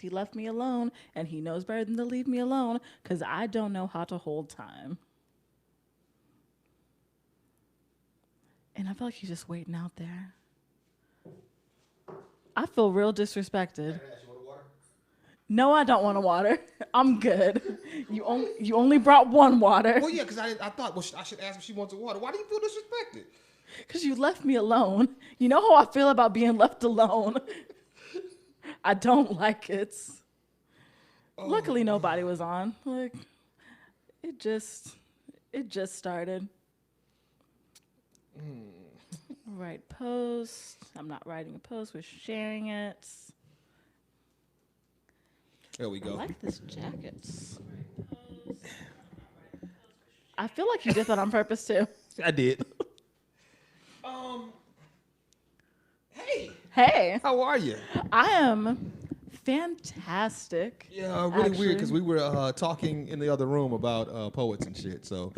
He left me alone, and he knows better than to leave me alone because I don't know how to hold time. And I feel like he's just waiting out there. I feel real disrespected. No, I don't want a water. I'm good. You only brought one water. Well, yeah, because I thought, well, I should ask if she wants a water. Why do you feel disrespected? Because you left me alone. You know how I feel about being left alone. I don't like it. Luckily, nobody was on. Like, it just started. Write post. I'm not writing a post. We're sharing it. There we go. I like this jacket. I feel like you did that on purpose too. I did. Hey. Hey. How are you? I am fantastic. Yeah, really actually. weird because we were talking in the other room about poets and shit. So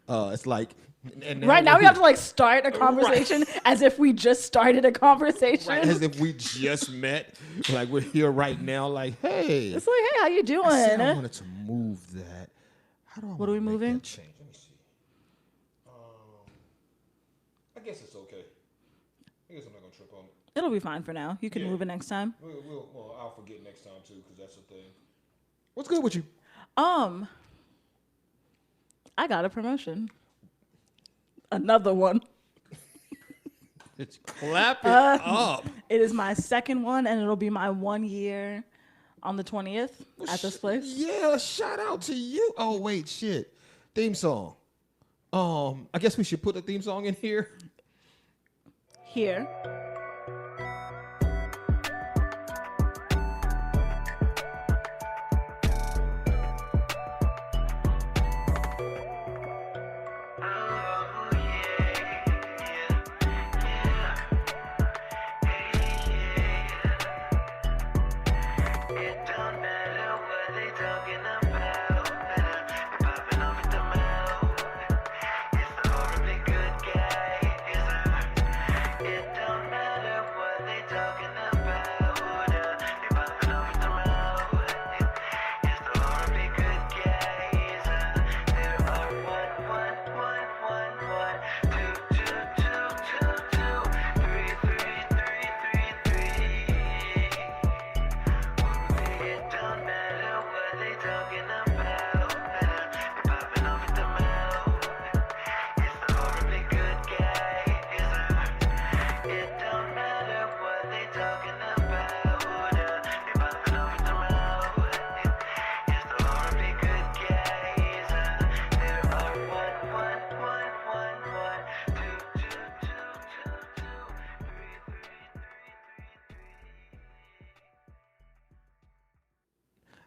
it's like, and Right now we have to like start a conversation as if we just started a conversation. Right, as if we just met. Like we're here right now. Like, hey. It's like, hey, how you doing? I said I wanted to move that. How do I? What are we make moving? That change? Let me see. I guess it's okay. I guess I'm not gonna trip on it. It'll be fine for now. You can move it next time. Well, I'll forget next time too, because that's the thing. What's good with you? I got a promotion. Another one. It's clap it up. It is my second one, and it'll be my 1 year on the 20th at this place. Yeah, shout out to you. Oh wait, shit. Theme song. I guess we should put a theme song in here. Here.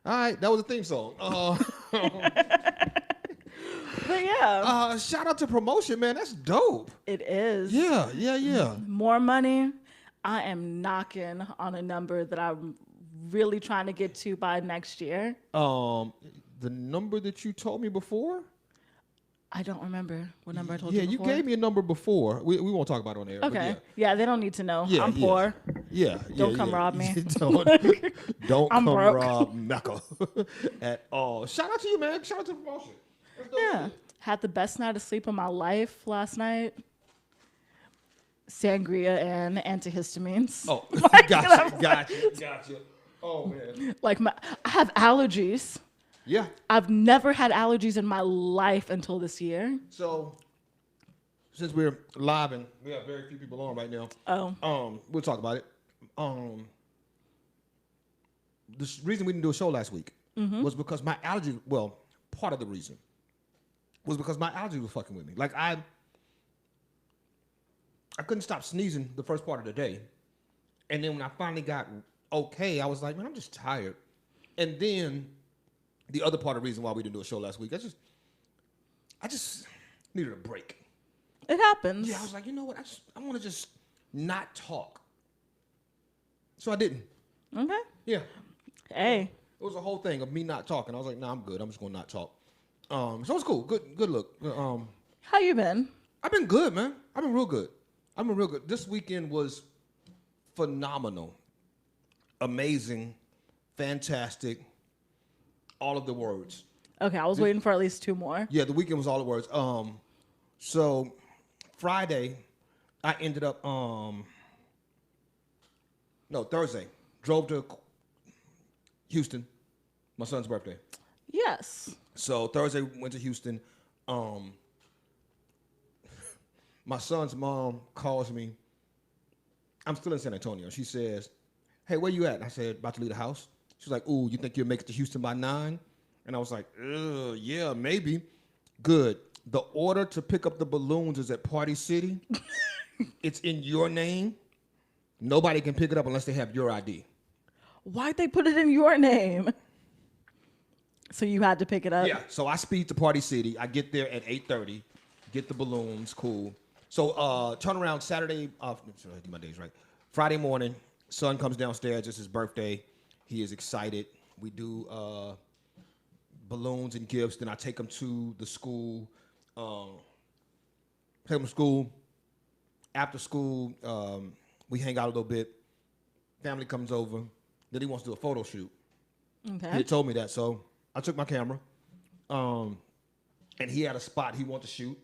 All right, that was a theme song. But yeah. Shout out to promotion, man. That's dope. It is. Yeah. More money. I am knocking on a number that I'm really trying to get to by next year. The number that you told me before? I don't remember what number I told you before. Yeah, you gave me a number before. We won't talk about it on air. Okay. Yeah, they don't need to know. Yeah, I'm poor. Yeah. Don't come rob me. don't I'm come broke. rob Mecca at all. Shout out to you, man. Shout out to the promotion. Yeah. Had the best night of sleep of my life last night. Sangria and antihistamines. Oh, Like, gotcha. Oh, man. Like I have allergies. Yeah. I've never had allergies in my life until this year. So, since we're live and we have very few people on right now, we'll talk about it. The reason we didn't do a show last week was because my allergy, well, part of the reason was because my allergy was fucking with me. Like, I couldn't stop sneezing the first part of the day. And then when I finally got okay, I was like, man, I'm just tired. And then the other part of the reason why we didn't do a show last week, I just needed a break. It happens. Yeah, I was like, you know what? I want to just not talk. So I didn't. Okay. Yeah. Hey. It was a whole thing of me not talking. I was like, nah, I'm good. I'm just going to not talk. So it was cool. Good look. How you been? I've been good, man. I've been real good. This weekend was phenomenal. Amazing. fantastic, all of the words. Okay, I was waiting for at least 2 more. Yeah, the weekend was all the words. So Friday, I ended up Thursday, drove to Houston, my son's birthday. Yes. So Thursday went to Houston. My son's mom calls me. I'm still in San Antonio. She says, "Hey, where you at?" And I said, "About to leave the house." She's like, "Ooh, you think you'll make it to Houston by 9?" And I was like, "Yeah, maybe." Good. The order to pick up the balloons is at Party City. It's in your name. Nobody can pick it up unless they have your ID. Why'd they put it in your name? So you had to pick it up? Yeah. So I speed to Party City. I get there at 8:30. Get the balloons. Cool. So turn around Saturday. Get my days right. Friday morning, son comes downstairs. It's his birthday. He is excited. We do balloons and gifts. Then I take him to the school. Take him to school. After school, we hang out a little bit. Family comes over. Then he wants to do a photo shoot. Okay. He had told me that, so I took my camera. And he had a spot he wanted to shoot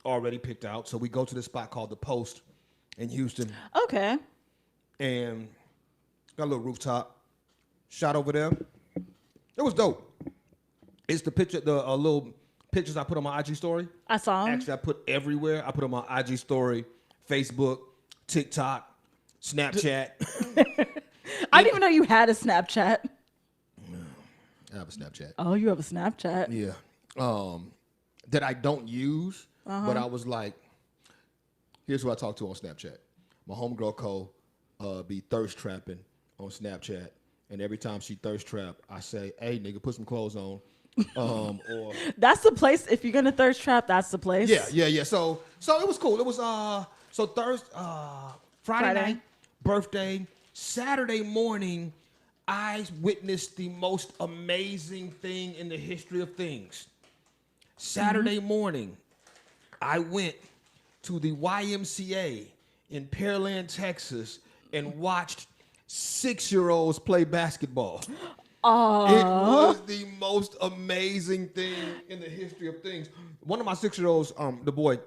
already picked out. So we go to this spot called The Post in Houston. Okay. And got a little rooftop. Shot over there. It was dope. It's the picture, the little pictures I put on my IG story. I saw them. Actually, I put everywhere. I put on my IG story, Facebook, TikTok, Snapchat. I didn't even know you had a Snapchat. I have a Snapchat. Oh, you have a Snapchat. Yeah. That I don't use, but I was like, here's who I talk to on Snapchat. My homegirl Cole be thirst trapping on Snapchat. And every time she thirst trap, I say, "Hey, nigga, put some clothes on." Or That's the place. If you're gonna thirst trap, that's the place. Yeah. So it was cool. It was so Thursday, Friday night, birthday, Saturday morning, I witnessed the most amazing thing in the history of things. Saturday morning, I went to the YMCA in Pearland, Texas, and watched 6-year-olds play basketball. It was the most amazing thing in the history of things. One of my 6-year-olds, the boy,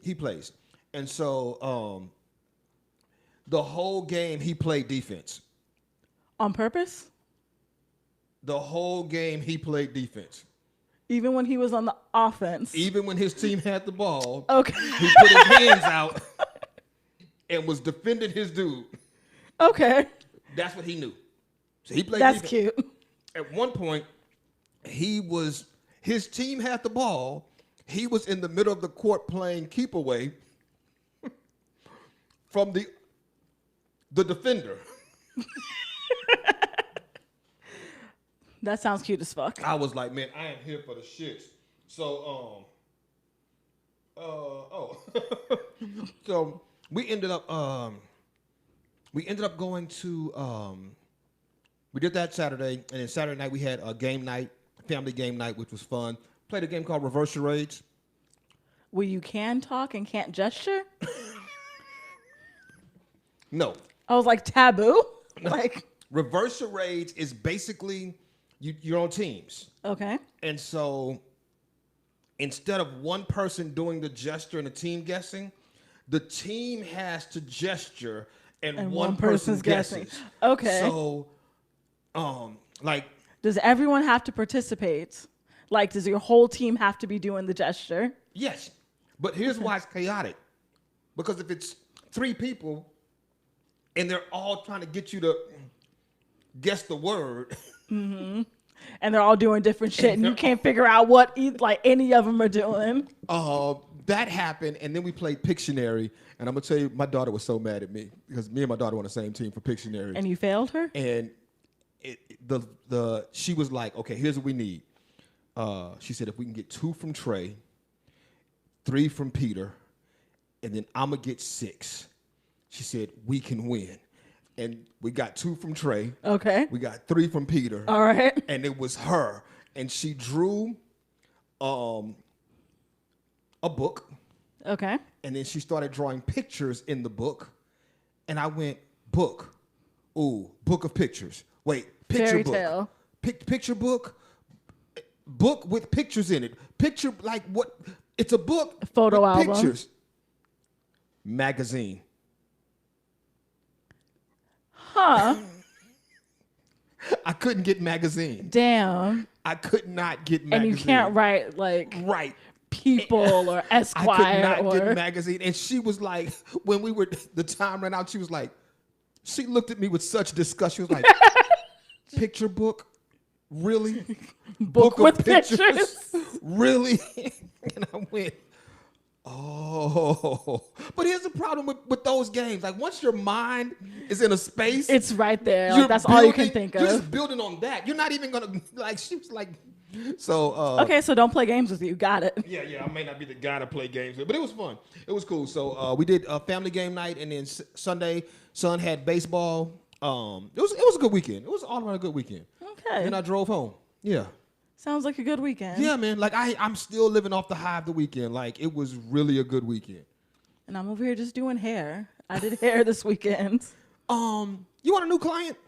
he plays. And so the whole game he played defense. On purpose? The whole game he played defense. Even when he was on the offense? Even when his team had the ball, okay, he put his hands out and was defending his dude. Okay. That's what he knew. So he played That's defense. cute. At one point, his team had the ball. He was in the middle of the court playing keep away from the defender. That sounds cute as fuck. I was like, man, I am here for the shits. So, so we ended up going to, we did that Saturday, and then Saturday night we had a game night, family game night, which was fun. Played a game called Reverse Charades. Where you can talk and can't gesture? No. I was like, taboo? No. Like, Reverse Charades is basically you're on teams. okay. And so instead of one person doing the gesture and the team guessing, the team has to gesture and one person's guessing. Okay. So, like, does everyone have to participate? Like, does your whole team have to be doing the gesture? yes. But here's why it's chaotic. Because if it's 3 people and they're all trying to get you to guess the word. Mm-hmm. And they're all doing different shit, and you can't figure out what any of them are doing. That happened, and then we played Pictionary. And I'm gonna tell you, my daughter was so mad at me because me and my daughter were on the same team for Pictionary. And you failed her? And she was like, "Okay, here's what we need." She said, "If we can get 2 from Trey, 3 from Peter, and then I'm gonna get 6." She said, "We can win." And we got 2 from Trey. Okay. We got 3 from Peter. All right. And it was her. And she drew a book. Okay. And then she started drawing pictures in the book. And I went, book. Ooh, book of pictures. Wait, Picture Fairy book. tale. Picture book. Book with pictures in it. Picture like what? It's a book. Photo with album. Pictures. Magazine. Huh. I couldn't get magazine. Damn. I could not get magazine. And you can't write like right. People or Esquire. I could not get magazine. And she was like, when the time ran out, she was like, she looked at me with such disgust. She was like, picture book? Really? Book with pictures? Really? And I went, oh. But here's the problem with those games. Like, once your mind is in a space, it's right there. Like, that's all you can think of. You're just building on that. You're not even going to, like, she was like, so. Okay, so don't play games with you. Got it. Yeah. I may not be the guy to play games with, but it was fun. It was cool. So we did a family game night, and then Sunday, son had baseball. It was a good weekend. It was all around a good weekend. Okay. And I drove home. Yeah. Sounds like a good weekend. Yeah, man. Like I'm still living off the high of the weekend. Like it was really a good weekend. And I'm over here just doing hair. I did hair this weekend. You want a new client?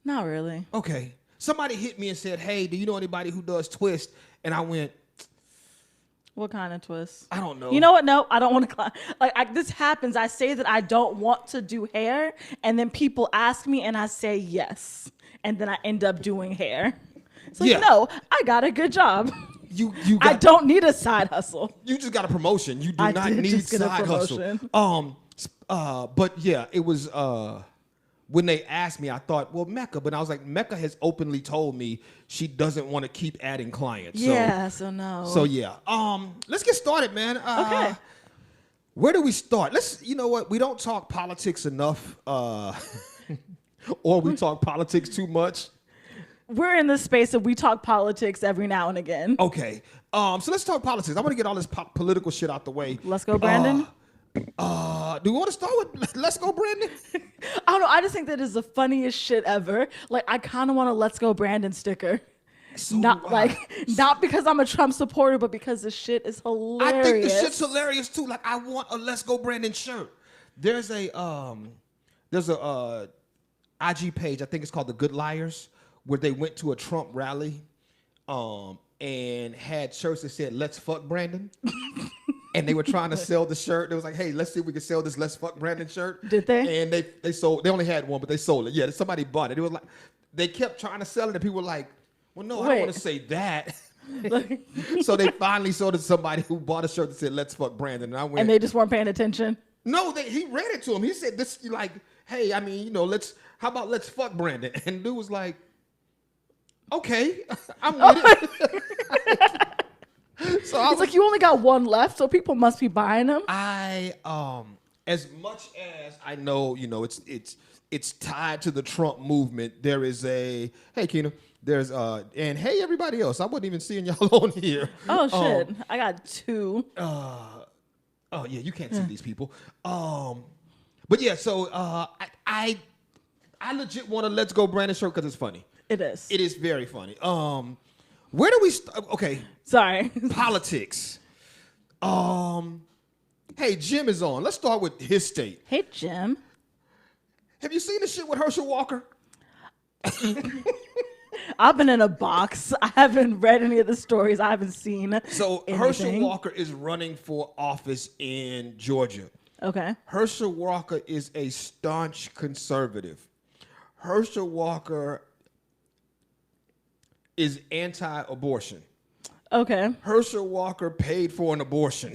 Not really. Okay. Somebody hit me and said, "Hey, do you know anybody who does twist?" And I went, What kind of twist? I don't know. You know what? No, I don't want to. This happens. I say that I don't want to do hair, and then people ask me, and I say yes, and then I end up doing hair. So no, I got a good job. I don't need a side hustle. You just got a promotion. You do not need side hustle. But yeah, it was when they asked me, I thought, well, MECCA, but I was like, MECCA has openly told me she doesn't want to keep adding clients. Yeah, so no. So yeah. Let's get started, man. Okay. Where do we start? You know what? We don't talk politics enough, or we talk politics too much. We're in this space of we talk politics every now and again. Okay. So let's talk politics. I want to get all this political shit out the way. Let's go, Brandon. Do we want to start with Let's Go, Brandon? I don't know. I just think that is the funniest shit ever. Like, I kind of want a Let's Go, Brandon sticker. So not because I'm a Trump supporter, but because the shit is hilarious. I think the shit's hilarious too. Like, I want a Let's Go, Brandon shirt. There's a IG page. I think it's called The Good Liars, where they went to a Trump rally, and had shirts that said "Let's fuck Brandon." And they were trying to sell the shirt. It was like, hey, let's see if we can sell this "Let's fuck Brandon" shirt. Did they? And they sold. They only had one, but they sold it. Yeah, somebody bought it. It was like they kept trying to sell it, and people were like, well, no, I don't want to say that. So they finally sold it to somebody who bought a shirt that said "Let's fuck Brandon." And I went, and they just weren't paying attention. No, he read it to him. He said this, like, hey, I mean, how about let's fuck Brandon? And dude was like, okay, I'm with it. So It's like, you only got one left, so people must be buying them. As much as I know, it's tied to the Trump movement. There is hey, Keena, and hey, everybody else. I wasn't even seeing y'all on here. Oh shit, I got two. Oh yeah, you can't see these people. But yeah, so I legit want a Let's Go Brandon shirt because it's funny. It is. It is very funny. Where do we start? Okay. Sorry. Politics. Hey, Jim is on. Let's start with his state. Hey, Jim. Have you seen the shit with Herschel Walker? I've been in a box. I haven't read any of the stories. I haven't seen So anything. Herschel Walker is running for office in Georgia. Okay. Herschel Walker is a staunch conservative. Herschel Walker is anti-abortion. Okay. Herschel Walker paid for an abortion.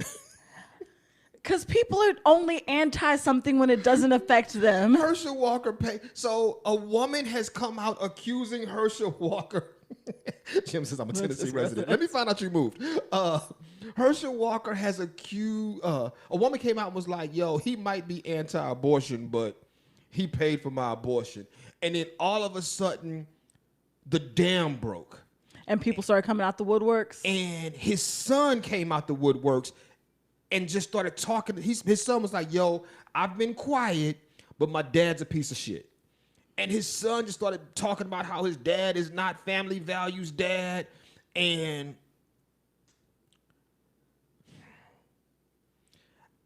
Because people are only anti something when it doesn't affect them. Herschel Walker paid. So a woman has come out accusing Herschel Walker. Jim says, I'm a Tennessee resident. Let me find out you moved. Herschel Walker has accused, a woman came out and was like, yo, he might be anti-abortion, but he paid for my abortion. And then all of a sudden, the dam broke. And people started coming out the woodworks. And his son came out the woodworks and just started talking. His son was like, yo, I've been quiet, but my dad's a piece of shit. And his son just started talking about how his dad is not family values dad. And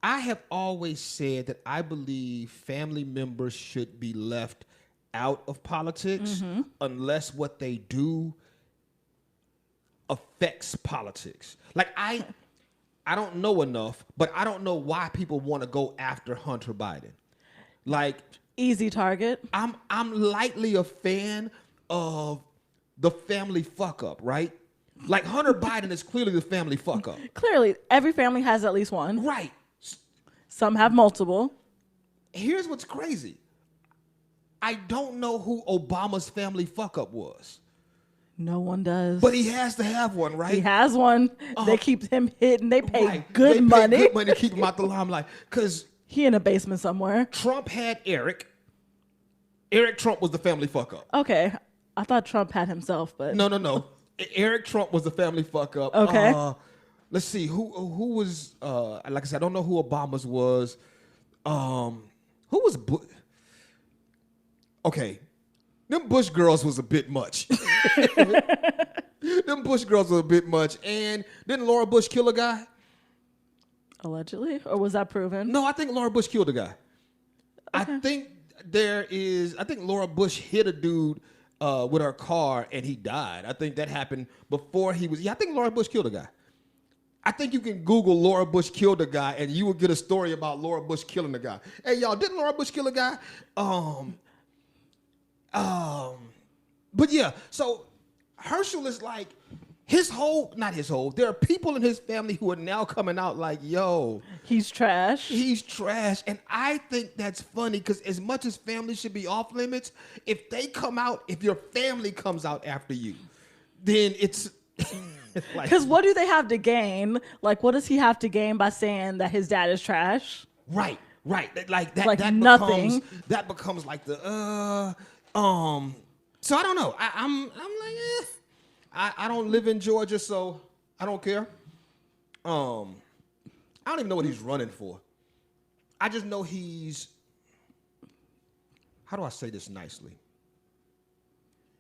I have always said that I believe family members should be left out of politics unless what they do affects politics. Like I don't know enough, but I don't know why people want to go after Hunter Biden. Like easy target. I'm lightly a fan of the family fuck up, right? Like Hunter Biden is clearly the family fuck up. Clearly, every family has at least one. Right. Some have multiple. Here's what's crazy. I don't know who Obama's family fuck up was. No one does. But he has to have one, right? He has one. They keep him hidden. They pay good money. Good money to keep him out the limelight. Because he in a basement somewhere. Trump had Eric. Eric Trump was the family fuck up. Okay. I thought Trump had himself, but No. Eric Trump was the family fuck up. Okay. Let's see who was like I said, I don't know who Obama's was. Who was okay. Them Bush girls was a bit much. Them Bush girls were a bit much. And didn't Laura Bush kill a guy? Allegedly? Or was that proven? No, I think Laura Bush killed a guy. Okay. I think Laura Bush hit a dude with her car and he died. I think that happened before he was. Yeah, I think Laura Bush killed a guy. I think you can Google Laura Bush killed a guy and you will get a story about Laura Bush killing a guy. Hey, y'all, didn't Laura Bush kill a guy? But yeah, so Herschel is like there are people in his family who are now coming out like, yo, he's trash. He's trash. And I think that's funny because as much as family should be off limits, if your family comes out after you, then it's like, because what do they have to gain? Like, what does he have to gain by saying that his dad is trash? Right. Like that. Like that nothing. becomes like the So I don't know. I'm like, I don't live in Georgia, so I don't care. I don't even know what he's running for. I just know how do I say this nicely?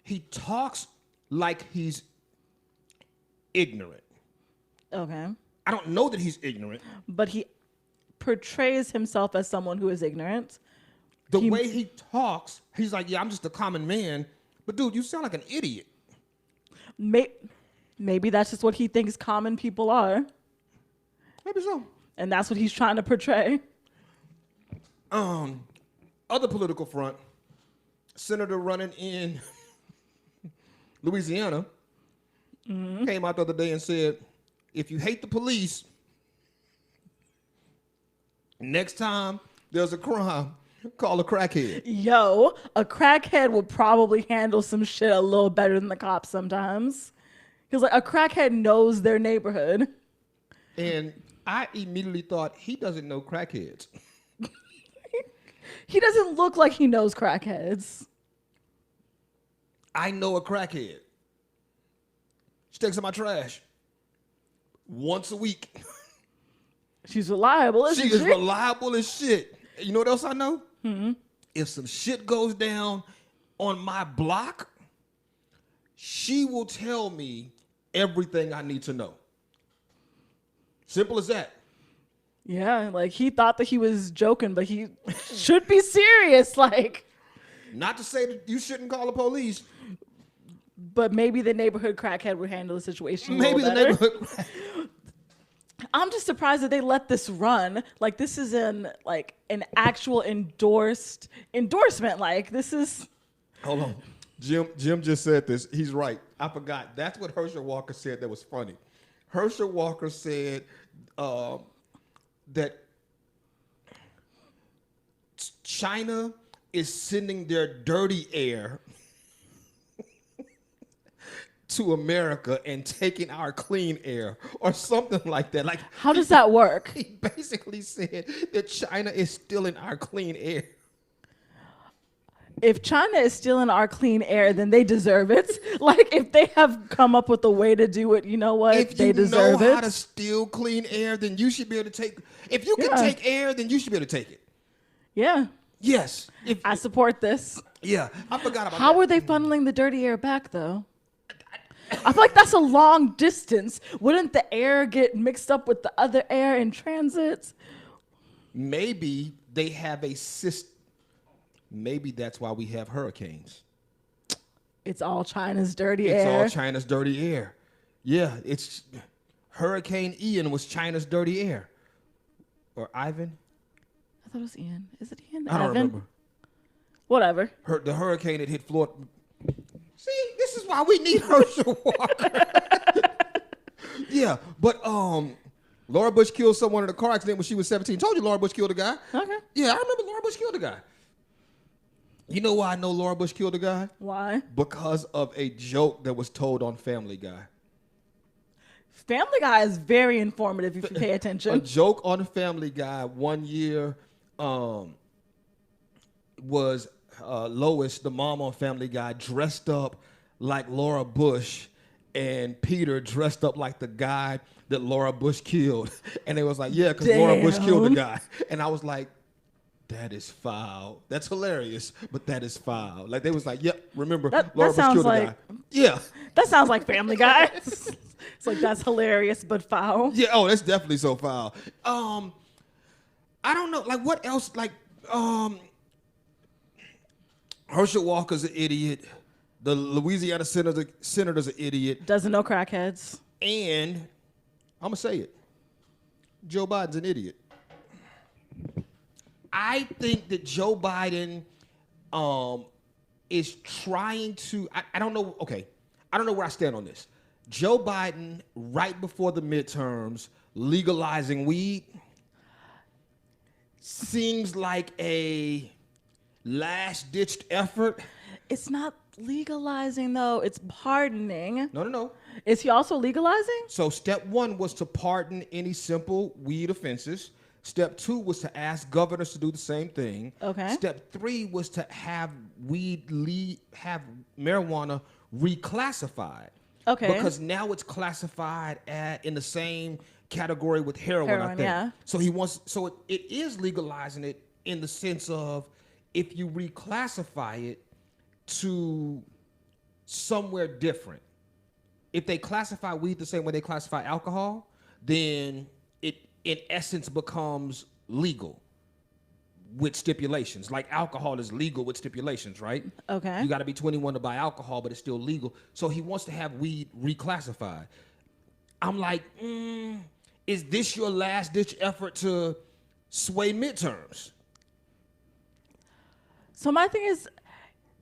He talks like he's ignorant. Okay. I don't know that he's ignorant. But he portrays himself as someone who is ignorant. The way he talks, he's like, yeah, I'm just a common man. But dude, you sound like an idiot. Maybe that's just what he thinks common people are. Maybe so. And that's what he's trying to portray. Other political front, senator running in Louisiana came out the other day and said, if you hate the police, next time there's a crime, call a crackhead. Yo, a crackhead will probably handle some shit a little better than the cops sometimes. Because like a crackhead knows their neighborhood. And I immediately thought, he doesn't know crackheads. He doesn't look like he knows crackheads. I know a crackhead. She takes out my trash once a week. She's reliable, isn't she? She is reliable as shit. You know what else I know? Mm-hmm. If some shit goes down on my block, she will tell me everything I need to know. Simple as that. Yeah, like he thought that he was joking, but he should be serious. Like, not to say that you shouldn't call the police, but maybe the neighborhood crackhead would handle the situation. Maybe the neighborhood. I'm just surprised that they let this run. Like, this is an actual endorsement. Like, this is. Hold on, Jim just said this. He's right. I forgot. That's what Herschel Walker said. That was funny. Herschel Walker said that China is sending their dirty air to America and taking our clean air or something like that. Like, how does that work? He basically said that China is stealing our clean air. If China is stealing our clean air, then they deserve it. Like, if they have come up with a way to do it, you know what? They deserve it. If you know how to steal clean air, then you should be able to take. If you can take air, then you should be able to take it. Yeah. Yes. I support this. Yeah. I forgot about that. How are they funneling the dirty air back, though? I feel like that's a long distance. Wouldn't the air get mixed up with the other air in transit? Maybe they have a system. maybe that's why we have hurricanes. It's all China's dirty It's air. all China's dirty air. Yeah, it's Hurricane Ian was China's dirty air. Or Ivan? I thought it was Ian. Is it Ian? I don't Evan? remember. Whatever. The hurricane that hit Florida. See, this is why we need Herschel Walker. Yeah, but Laura Bush killed someone in a car accident when she was 17. Told you Laura Bush killed a guy. Okay. Yeah, I remember Laura Bush killed a guy. You know why I know Laura Bush killed a guy? Why? Because of a joke that was told on Family Guy. Family Guy is very informative if you pay A attention. joke on Family Guy one year was Lois, the mom on Family Guy, dressed up like Laura Bush, and Peter dressed up like the guy that Laura Bush killed. And it was like, yeah, because Laura Bush killed the guy. And I was like, that is foul. That's hilarious, but that is foul. Like, they was like, yep, remember, Laura Bush killed the guy. Yeah. That sounds like Family Guy. It's like, that's hilarious, but foul. Yeah, oh, that's definitely so foul. I don't know, like, what else, like, Herschel Walker's an idiot. The Louisiana senator's an idiot. Doesn't know crackheads. And I'm going to say it. Joe Biden's an idiot. I think that Joe Biden is trying to, I don't know, okay, I don't know where I stand on this. Joe Biden, right before the midterms, legalizing weed seems like a last-ditched effort. It's not legalizing, though. It's pardoning. No. Is he also legalizing? So step one was to pardon any simple weed offenses. Step two was to ask governors to do the same thing. Okay. Step three was to have have marijuana reclassified. Okay. Because now it's classified in the same category with heroin, I think. Yeah. So it is legalizing it in the sense of if you reclassify it to somewhere different. If they classify weed the same way they classify alcohol, then it in essence becomes legal with stipulations. Like alcohol is legal with stipulations, right? Okay. You got to be 21 to buy alcohol, but it's still legal. So he wants to have weed reclassified. I'm like, is this your last ditch effort to sway midterms? So my thing is,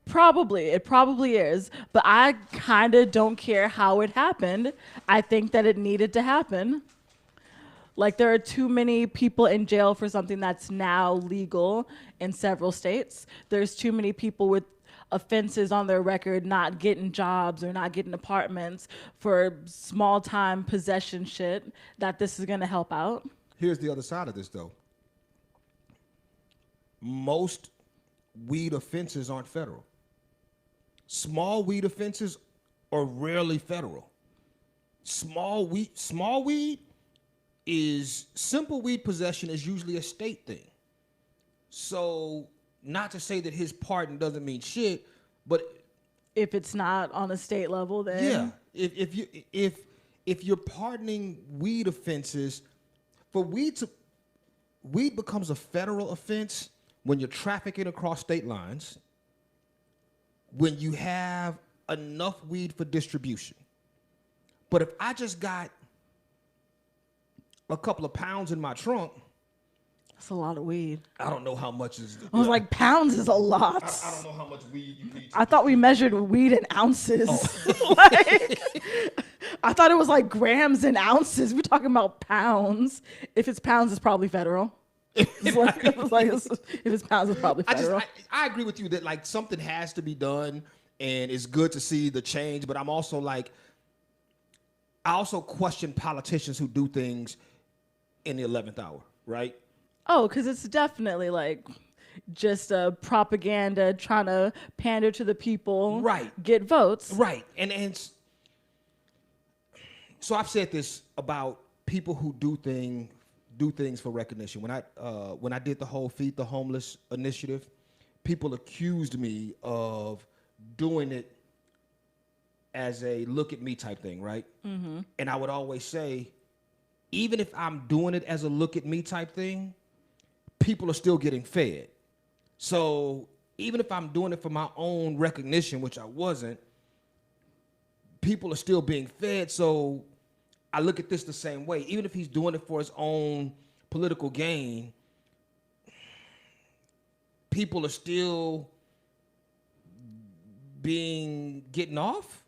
it probably is, but I kind of don't care how it happened. I think that it needed to happen. Like, there are too many people in jail for something that's now legal in several states. There's too many people with offenses on their record not getting jobs or not getting apartments for small-time possession shit that this is going to help out. Here's the other side of this, though. Most weed offenses aren't federal. Small weed offenses are rarely federal. Small weed is simple weed possession is usually a state thing. So, not to say that his pardon doesn't mean shit, but if it's not on a state level, then yeah, if you're pardoning weed offenses, weed becomes a federal offense when you're trafficking across state lines, when you have enough weed for distribution. But if I just got a couple of pounds in my trunk, that's a lot of weed. I don't know how much is. I was like, pounds is a lot. I don't know how much weed you need. I thought we measured weed in ounces. Oh. Like, I thought it was like grams and ounces. We're talking about pounds. If it's pounds, it's probably federal. If it's pounds, it's probably federal. I agree with you that like something has to be done, and it's good to see the change. But I'm also like, I also question politicians who do things in the 11th hour, right? Oh, because it's definitely like just a propaganda trying to pander to the people, right? Get votes, right? And so I've said this about people who do things for recognition. When I did the whole Feed the Homeless initiative, people accused me of doing it as a look at me type thing, right? Mm-hmm. And I would always say, even if I'm doing it as a look at me type thing, people are still getting fed. So even if I'm doing it for my own recognition, which I wasn't, people are still being fed. So I look at this the same way. Even if he's doing it for his own political gain, people are still getting off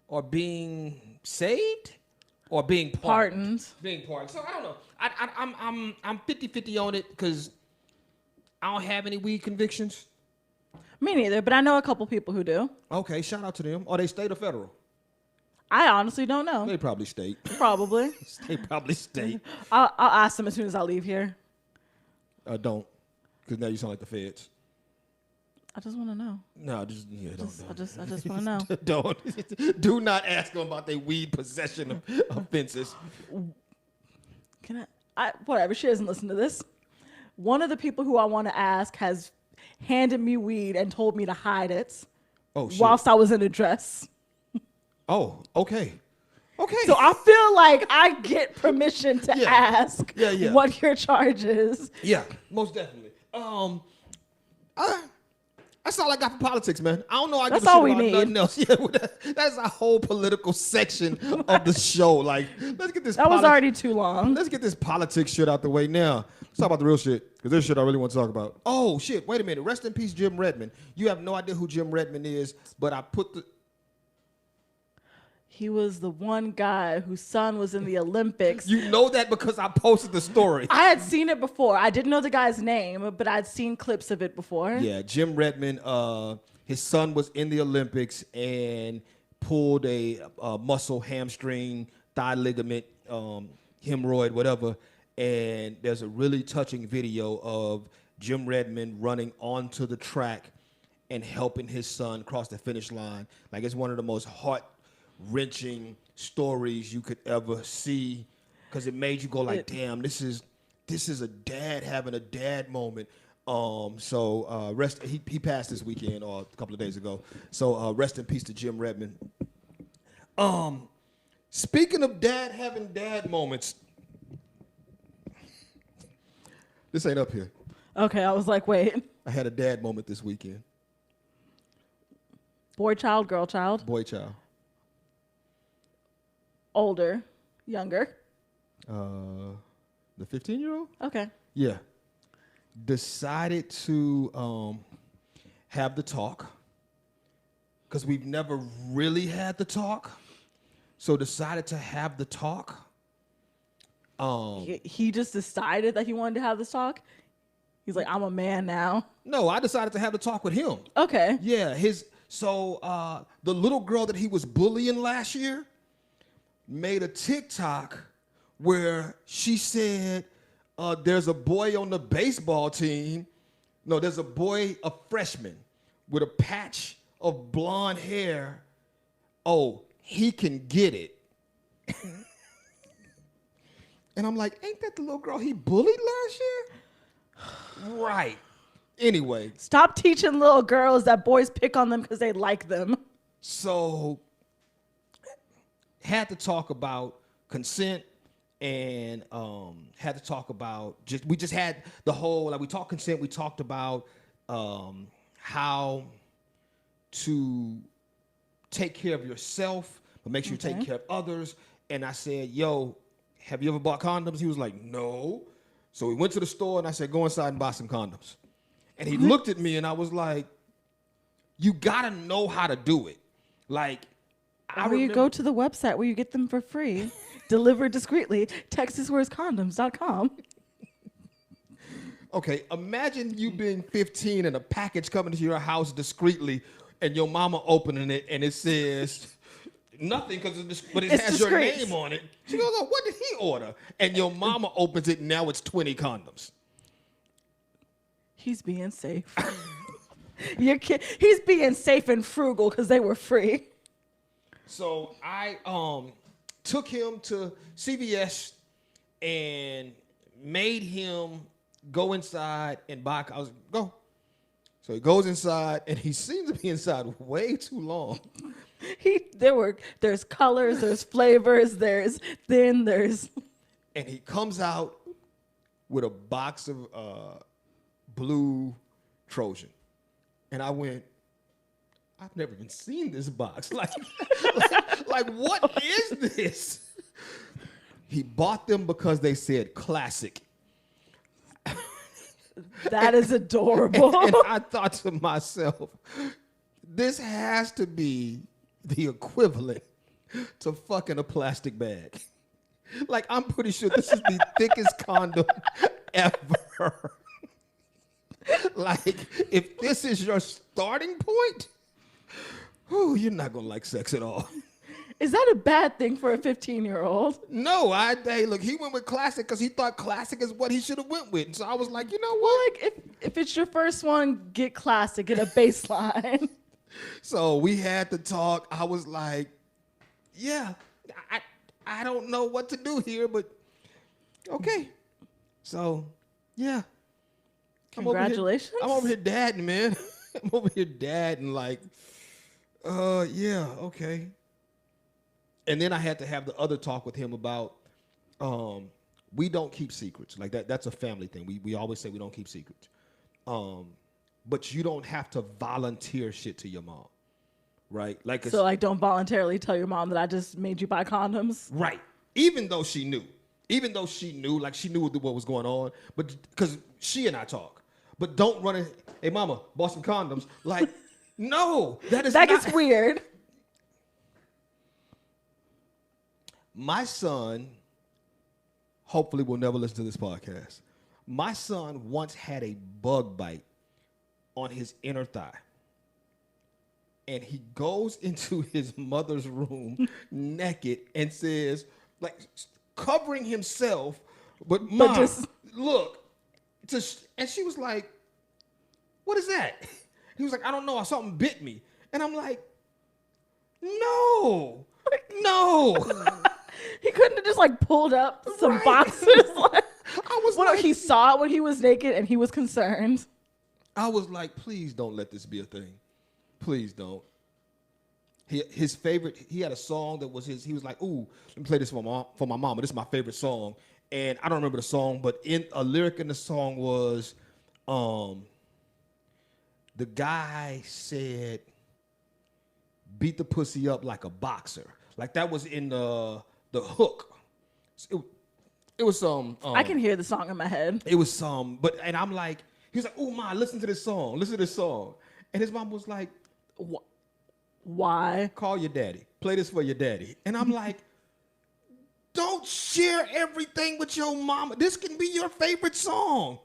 or being saved or being pardoned. Being pardoned. So I don't know. I'm 50-50 on it because I don't have any weed convictions. Me neither, but I know a couple people who do. Okay, shout out to them. Are they state or federal? I honestly don't know. They probably state. Probably. They probably state. I'll ask them as soon as I leave here. Don't, because now you sound like the feds. I just want to know. No, don't. I just want to know. Don't. Do not ask them about their weed possession offenses. Can I? Whatever. She doesn't listen to this. One of the people who I want to ask has handed me weed and told me to hide it. Oh, shit. Whilst I was in a dress. Oh, okay. Okay. So I feel like I get permission to ask what your charge is. Yeah, most definitely. That's all I got for politics, man. I don't know. That's all we need. Nothing else. Yeah, that's a whole political section of the show. Like, let's get this. That was already too long. Let's get this politics shit out the way now. Let's talk about the real shit, because there's shit I really want to talk about. Oh shit! Wait a minute. Rest in peace, Jim Redmond. You have no idea who Jim Redmond is, but I put the. He was the one guy whose son was in the Olympics. You know that because I posted the story. I had seen it before. I didn't know the guy's name, but I'd seen clips of it before. Yeah, Jim Redmond, his son was in the Olympics and pulled a muscle, hamstring, thigh ligament, hemorrhoid, whatever. And there's a really touching video of Jim Redmond running onto the track and helping his son cross the finish line. Like, it's one of the most heart-wrenching stories you could ever see, because it made you go like, damn, this is a dad having a dad moment. He passed this weekend or a couple of days ago. So rest in peace to Jim Redmond. Speaking of dad having dad moments, this ain't up here. Okay, I was like, wait. I had a dad moment this weekend. Boy child, girl child? Boy child. Older, younger? The 15-year-old? Okay. Yeah. Decided to have the talk, because we've never really had the talk. So decided to have the talk. He just decided that he wanted to have this talk? He's like, I'm a man now. No, I decided to have the talk with him. Okay. Yeah, the little girl that he was bullying last year made a TikTok where she said, there's a boy on the baseball team. No, there's a freshman with a patch of blonde hair. Oh, he can get it. And I'm like, ain't that the little girl he bullied last year? Right. Anyway. Stop teaching little girls that boys pick on them because they like them. So, had to talk about consent and had to talk about we just had the whole, like, we talked consent, we talked about how to take care of yourself, but make sure you take care of others. And I said, yo, have you ever bought condoms? He was like, no. So we went to the store and I said, go inside and buy some condoms. And he looked at me and I was like, you gotta know how to do it. Like, or you go to the website where you get them for free, delivered discreetly, TexasWearsCondoms.com. Okay, imagine you being 15 and a package coming to your house discreetly and your mama opening it and it says nothing, but it has discreet. Your name on it. She goes, oh, what did he order? And your mama opens it and now it's 20 condoms. He's being safe. Your kid, he's being safe and frugal because they were free. So I took him to CVS and made him go inside and buy. I was go. So he goes inside and he seems to be inside way too long. There's colors, there's flavors, there's thin, there's. And he comes out with a box of blue Trojan. And I went, I've never even seen this box. Like what is this? He bought them because they said classic. That is adorable. And I thought to myself, this has to be the equivalent to fucking a plastic bag. Like, I'm pretty sure this is the thickest condom ever. Like, if this is your starting point, whew, you're not going to like sex at all. Is that a bad thing for a 15-year-old? No, hey, look, he went with classic because he thought classic is what he should have went with. And so I was like, you know what? Well, like, if it's your first one, get classic, get a baseline. So we had to talk. I was like, yeah, I don't know what to do here, but okay. So, yeah. Congratulations. I'm over here dadding, man. I'm over here dadding like, yeah, okay. And then I had to have the other talk with him about we don't keep secrets. Like that's a family thing. We always say we don't keep secrets. But you don't have to volunteer shit to your mom. Right? Like so like don't voluntarily tell your mom that I just made you buy condoms. Right. Even though she knew, like she knew what was going on, but because she and I talk. But don't run in, hey mama, bought some condoms. Like, no, that gets weird. My son, hopefully will never listen to this podcast. My son once had a bug bite on his inner thigh. And he goes into his mother's room naked and says, like, covering himself, but Mom, just look. And she was like, what is that? He was like, I don't know. Something bit me. And I'm like, no. He couldn't have just like pulled up some boxes. Like, he saw it when he was naked and he was concerned. I was like, please don't let this be a thing. Please don't. His favorite, he had a song that was his, he was like, ooh, let me play this for my mama. This is my favorite song. And I don't remember the song, but in a lyric in the song was, the guy said, beat the pussy up like a boxer. Like that was in the hook. It was some. I can hear the song in my head. It was some, and I'm like, he was like, oh ma, listen to this song. And his mom was like, why? Call your daddy. Play this for your daddy. And I'm like, don't share everything with your mama. This can be your favorite song.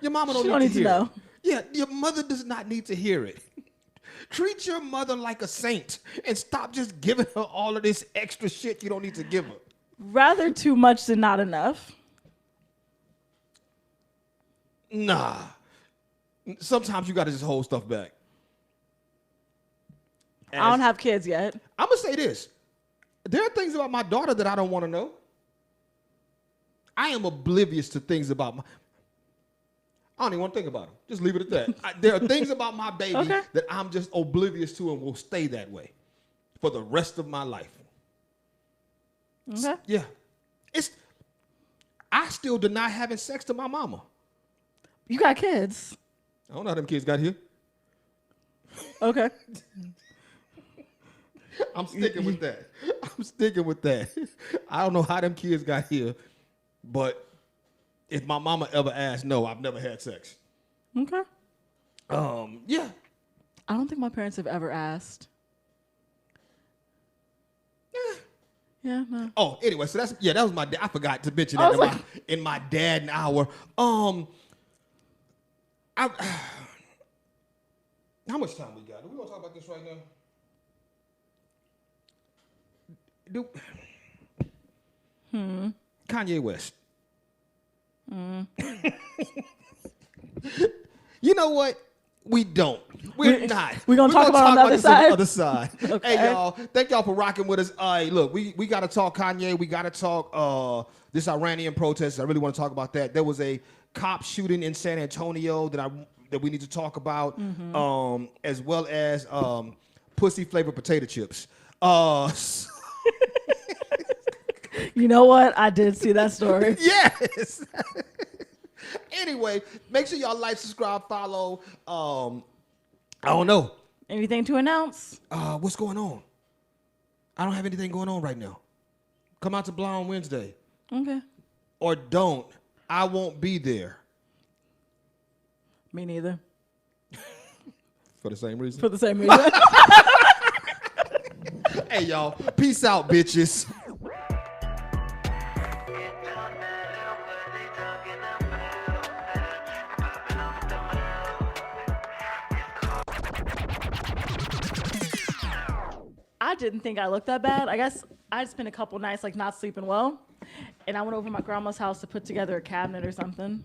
Your mama don't need to know. Yeah, your mother does not need to hear it. Treat your mother like a saint and stop just giving her all of this extra shit you don't need to give her. Rather too much than not enough. Nah. Sometimes you got to just hold stuff back. I don't have kids yet. I'm going to say this. There are things about my daughter that I don't want to know. I am oblivious to things about I don't even want to think about them. Just leave it at that. There are things about my baby that I'm just oblivious to and will stay that way for the rest of my life. Okay. Yeah. I still deny having sex to my mama. You got kids. I don't know how them kids got here. Okay. I'm sticking with that. I don't know how them kids got here, but if my mama ever asked, no, I've never had sex. Okay. Yeah. I don't think my parents have ever asked. Yeah, no. Oh, anyway, so that was my I forgot to mention that in my dad hour. How much time we got? Do we want to talk about this right now? Kanye West. You know what? We don't. We're not. We're going to talk about on the other side? Okay. Hey, y'all. Thank y'all for rocking with us. Look, we got to talk Kanye. We got to talk this Iranian protest. I really want to talk about that. There was a cop shooting in San Antonio that we need to talk about, as well as pussy-flavored potato chips. You know what? I did see that story. Yes. Anyway, make sure y'all like, subscribe, follow. I don't know. Anything to announce? What's going on? I don't have anything going on right now. Come out to Blah on Wednesday. Okay. Or don't. I won't be there. Me neither. For the same reason? For the same reason. Hey, y'all. Peace out, bitches. I didn't think I looked that bad. I guess I'd spent a couple nights like not sleeping well. And I went over to my grandma's house to put together a cabinet or something.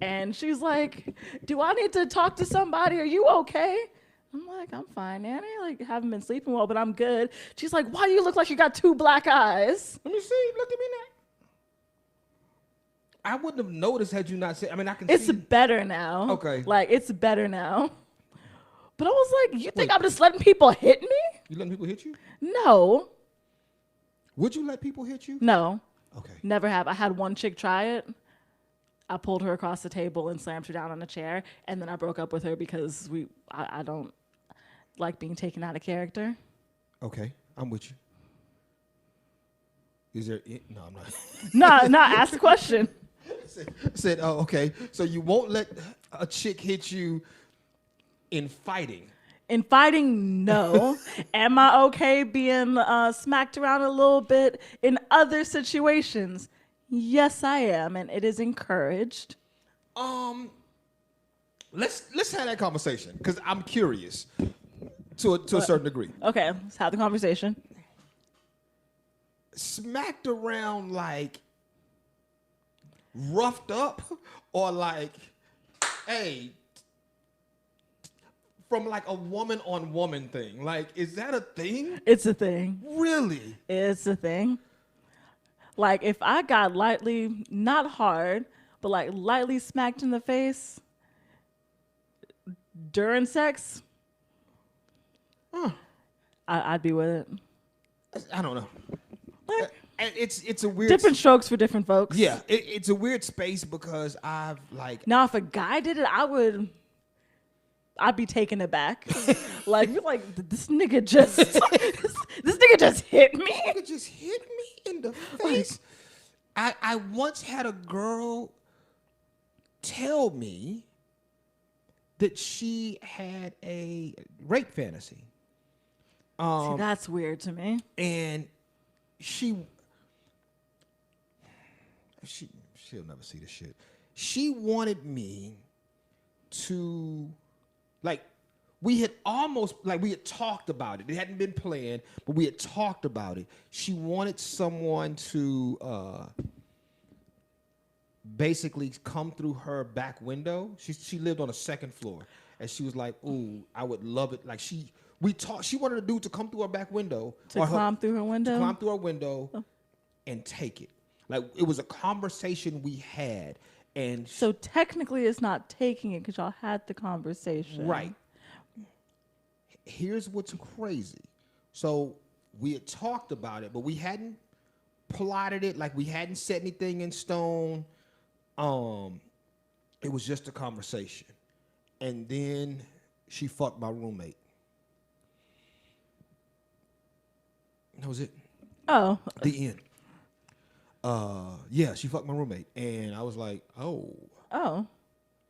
And she's like, do I need to talk to somebody? Are you okay? I'm like, I'm fine, Nanny. Like, haven't been sleeping well, but I'm good. She's like, why do you look like you got 2 black eyes? Let me see. Look at me now. I wouldn't have noticed had you not said. I mean, I can It's see. better now. Okay. Like, it's better now. But I was like, you think I'm just letting people hit me? You letting people hit you? No. Would you let people hit you? No. Okay. Never have. I had one chick try it. I pulled her across the table and slammed her down on a chair, and then I broke up with her because I don't like being taken out of character. Okay, I'm with you. Is there? No, I'm not. No, ask the question. said, oh, okay. So you won't let a chick hit you in fighting? In fighting, no. Am I okay being smacked around a little bit in other situations? Yes, I am, and it is encouraged. Let's have that conversation because I'm curious to a certain degree. Okay, let's have the conversation. Smacked around like roughed up, or like, hey, from like a woman on woman thing. Like, is that a thing? It's a thing. Really? It's a thing. Like, if I got lightly, not hard, but like lightly smacked in the face during sex, I'd be with it. I don't know. Like, It's a weird. different strokes for different folks. Yeah, it's a weird space because I've like. Now, if a guy did it, I'd be taken aback. Like, you're like, this nigga just, this nigga just hit me. Nigga just hit me in the face. I once had a girl tell me that she had a rape fantasy. See, that's weird to me. And she'll never see this shit. She wanted me to, like, we had talked about it. It hadn't been planned, but we had talked about it. She wanted someone to basically come through her back window. She lived on a second floor, and she was like, "Ooh, I would love it." Like she wanted a dude to come through her back window, To climb through her window? to climb through her window, and take it. Like, it was a conversation we had, and So technically it's not taking it because y'all had the conversation. right. Here's what's crazy. So we had talked about it, but we hadn't plotted it. Like, we hadn't set anything in stone. It was just a conversation. And then she fucked my roommate. That was it. Oh. The end. Yeah, she fucked my roommate. And I was like, oh, Oh.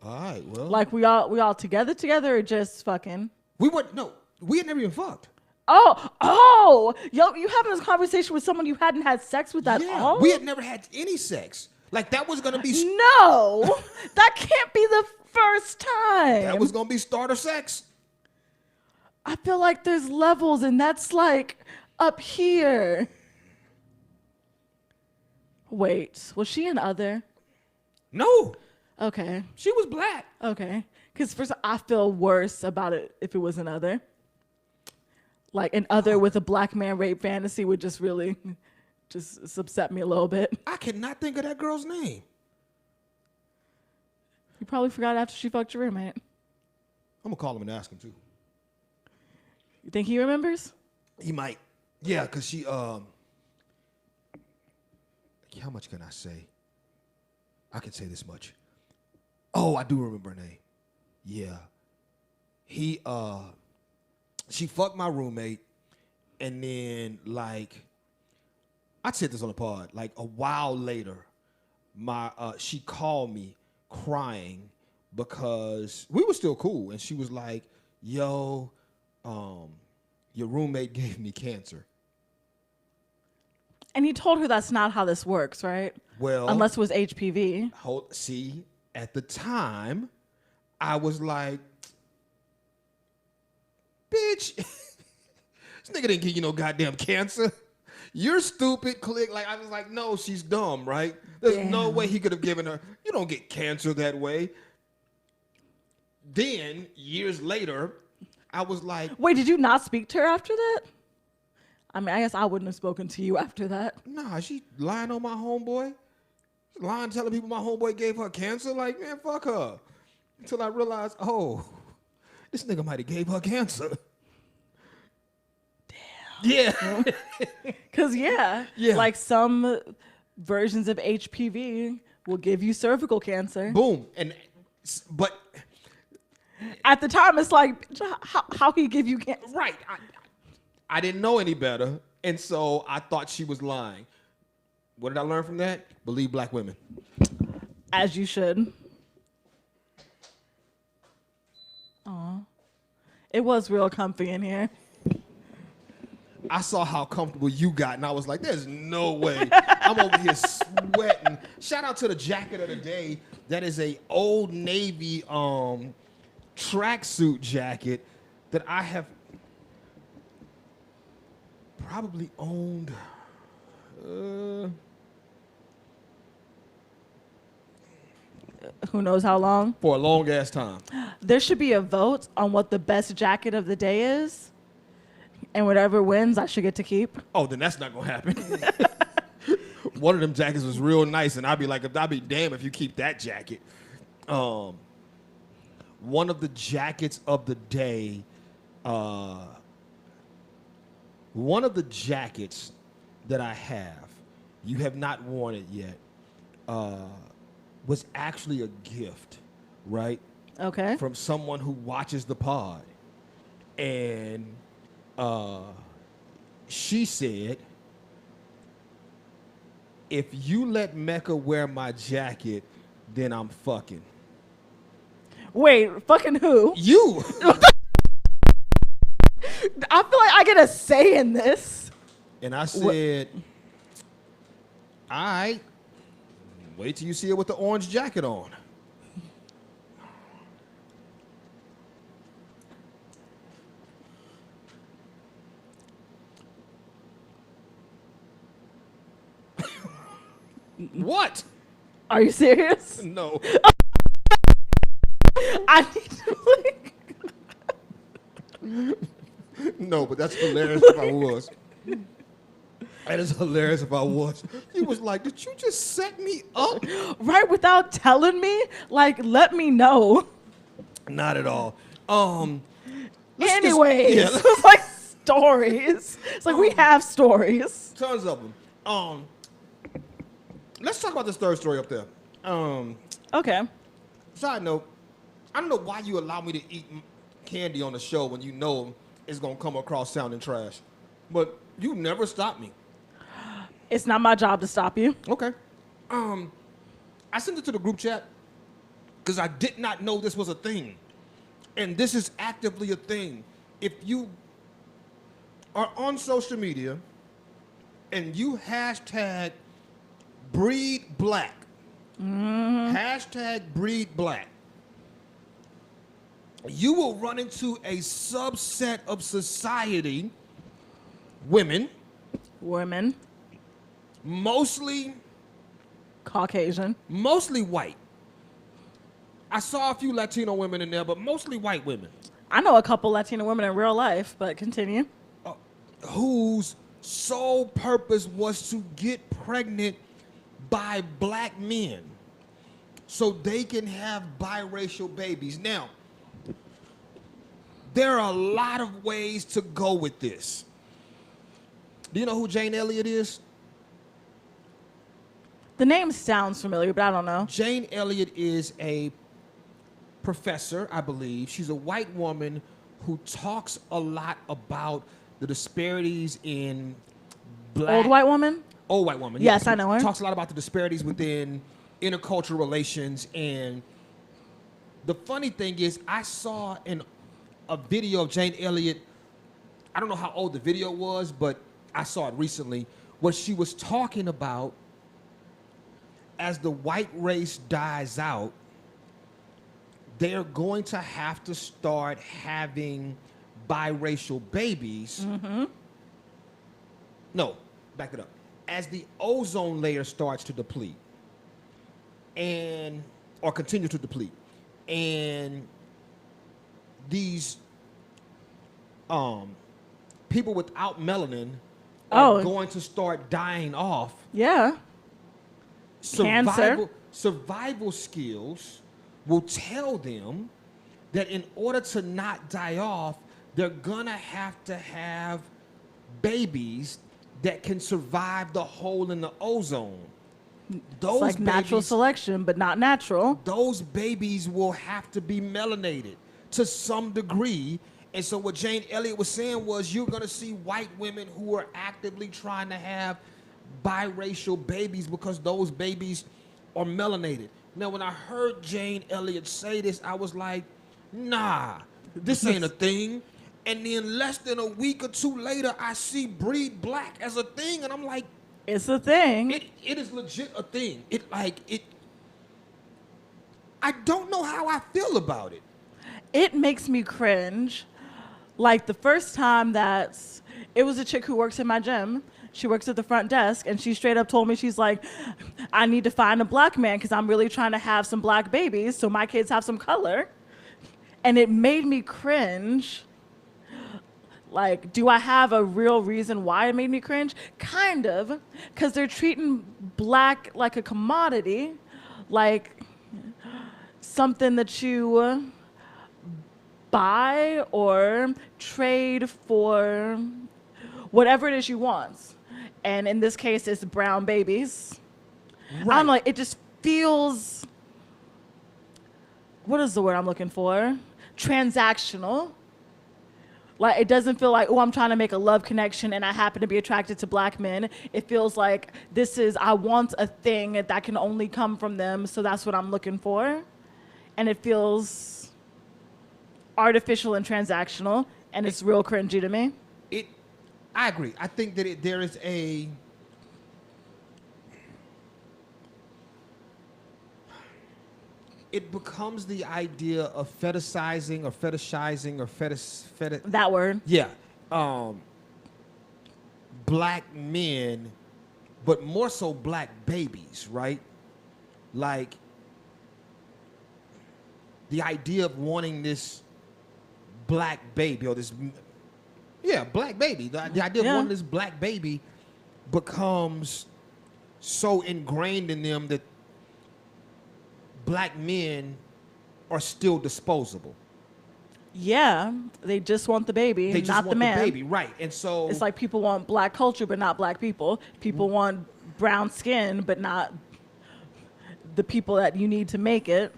all right, well. Like we all together or just fucking? We had never even fucked. Oh, yo, you having this conversation with someone you hadn't had sex with at Yeah, all? we had never had any sex. Like, that was gonna be No, that can't be the first time. that was gonna be starter sex. I feel like there's levels, and that's like up here. Wait, was she an other? No, Okay, she was black. okay. Because first, I feel worse about it if it was an other. Like an other with a black man rape fantasy would just really just upset me a little bit. I cannot think of that girl's name. You probably forgot after she fucked your roommate. I'm gonna call him and ask him too. You think he remembers? He might. Yeah, cause she how much can I say? I can say this much. Oh, I do remember her name. Yeah. she fucked my roommate, and then like I said this on the pod. Like a while later, she called me crying because we were still cool, and she was like, "Yo, your roommate gave me cancer." And you told her that's not how this works, right? Well, unless it was HPV. See, at the time, I was like, "Bitch, this nigga didn't give you no goddamn cancer. You're stupid." Click. Like I was like, "No, she's dumb, right? There's no way he could have given her. You don't get cancer that way." Then years later, I was like, Wait, did you not speak to her after that? I mean, I guess I wouldn't have spoken to you after that. "Nah, she lying on my homeboy. She's lying, telling people my homeboy gave her cancer. Like, man, fuck her." Until I realized, oh, this nigga might have gave her cancer. Yeah. Because, yeah, like some versions of HPV will give you cervical cancer. Boom. But at the time, it's like, how he give you cancer? Right. I didn't know any better, and so I thought she was lying. What did I learn from that? Believe black women. As you should. Aw. It was real comfy in here. I saw how comfortable you got, and I was like, there's no way. I'm over here sweating. Shout out to the jacket of the day. That is a Old Navy tracksuit jacket that I have probably owned Who knows how long? for a long ass time. There should be a vote on what the best jacket of the day is. And whatever wins, I should get to keep. Oh, then that's not gonna happen. One of them jackets was real nice, and I'd be damned if you keep that jacket. One of the jackets of the day, one of the jackets that I have, you have not worn it yet, was actually a gift, right? Okay. From someone who watches the pod. And she said, "If you let Mecca wear my jacket, then I'm fucking." Wait, fucking who? You. I feel like I get a say in this. And I said, all right, wait till you see her with the orange jacket on. What? Are you serious? No. I need to like. No, but that's hilarious if I was. That is hilarious if I was. He was like, "Did you just set me up?" Right, without telling me? Like, let me know. Not at all. Anyways, Yeah. it's like stories. It's like we have stories. Tons of them. Let's talk about this third story up there. Okay. Side note, I don't know why you allow me to eat candy on the show when you know it's going to come across sounding trash. But you never stop me. It's not my job to stop you. Okay. I sent it to the group chat because I did not know this was a thing. And this is actively a thing. If you are on social media and you hashtag breed black, hashtag breed black, you will run into a subset of society, women, mostly Caucasian, mostly white. I saw a few Latino women in there, but mostly white women. I know a couple Latino women in real life, but continue. Whose sole purpose was to get pregnant by black men so they can have biracial babies. Now, there are a lot of ways to go with this. Do you know who Jane Elliott is? The name sounds familiar, but I don't know. Jane Elliott is a professor, I believe. She's a white woman who talks a lot about the disparities in black... Old white woman? Old white woman. Yes, I know her. Talks a lot about the disparities within intercultural relations. And the funny thing is, I saw a video of Jane Elliott. I don't know how old the video was, but I saw it recently, where she was talking about, as the white race dies out, they're going to have to start having biracial babies. Mm-hmm. No, back it up. As the ozone layer starts to deplete, or continue to deplete, and these people without melanin are going to start dying off. Yeah. Cancer. Survival skills will tell them that in order to not die off, they're gonna have to have babies that can survive the hole in the ozone. Those it's like babies, natural selection, but not natural. Those babies will have to be melanated to some degree. And so what Jane Elliott was saying was, you're going to see white women who are actively trying to have biracial babies because those babies are melanated. Now, when I heard Jane Elliott say this, I was like, nah, this ain't a thing. And then less than a week or two later, I see breed black as a thing, and I'm like, it's a thing. It is legit a thing. I don't know how I feel about it. It makes me cringe. Like the first time it was a chick who works in my gym. She works at the front desk, and she straight up told me, she's like, I need to find a black man because I'm really trying to have some black babies so my kids have some color. And it made me cringe. Like, do I have a real reason why it made me cringe? Kind of, because they're treating black like a commodity, like something that you buy or trade for whatever it is you want. And in this case, it's brown babies. Right. I'm like, it just feels, what is the word I'm looking for? Transactional. Like, it doesn't feel like, oh, I'm trying to make a love connection and I happen to be attracted to black men. It feels like I want a thing that can only come from them, so that's what I'm looking for. And it feels artificial and transactional, and it's real cringy to me. I agree. I think that there is it becomes the idea of fetishizing or fetish. That word. Yeah. Black men, but more so black babies, right? Like the idea of wanting this black baby or this, black baby. The idea of wanting this black baby becomes so ingrained in them that black men are still disposable. Yeah, they just want the baby, they just not want the man. The baby, right? And so it's like people want black culture, but not black people. People want brown skin, but not the people that you need to make it.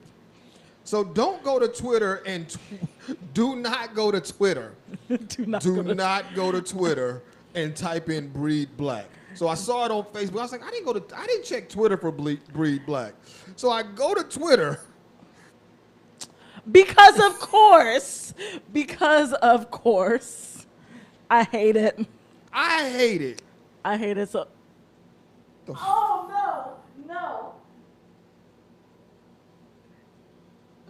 So don't go to Twitter and do not go to Twitter. do not go to Twitter and type in breed black. So I saw it on Facebook. I was like, I didn't check Twitter for breed black. So I go to Twitter. Because of course. I hate it. I hate it so. Oh, no.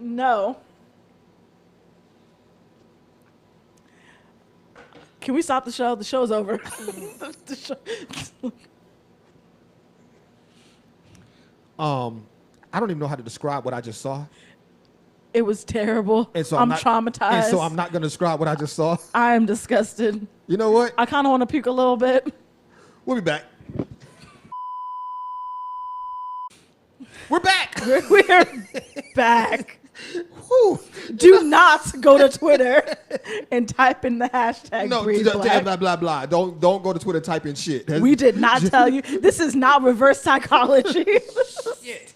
No. Can we stop the show? The show's over. I don't even know how to describe what I just saw. It was terrible. And so I'm traumatized. And so I'm not going to describe what I just saw. I am disgusted. You know what? I kind of want to puke a little bit. We'll be back. We're back. We're back. Whew. Do not go to Twitter and type in the hashtag breed black. Blah, blah, blah. Don't go to Twitter and type in shit. We did not tell you. This is not reverse psychology. Shit.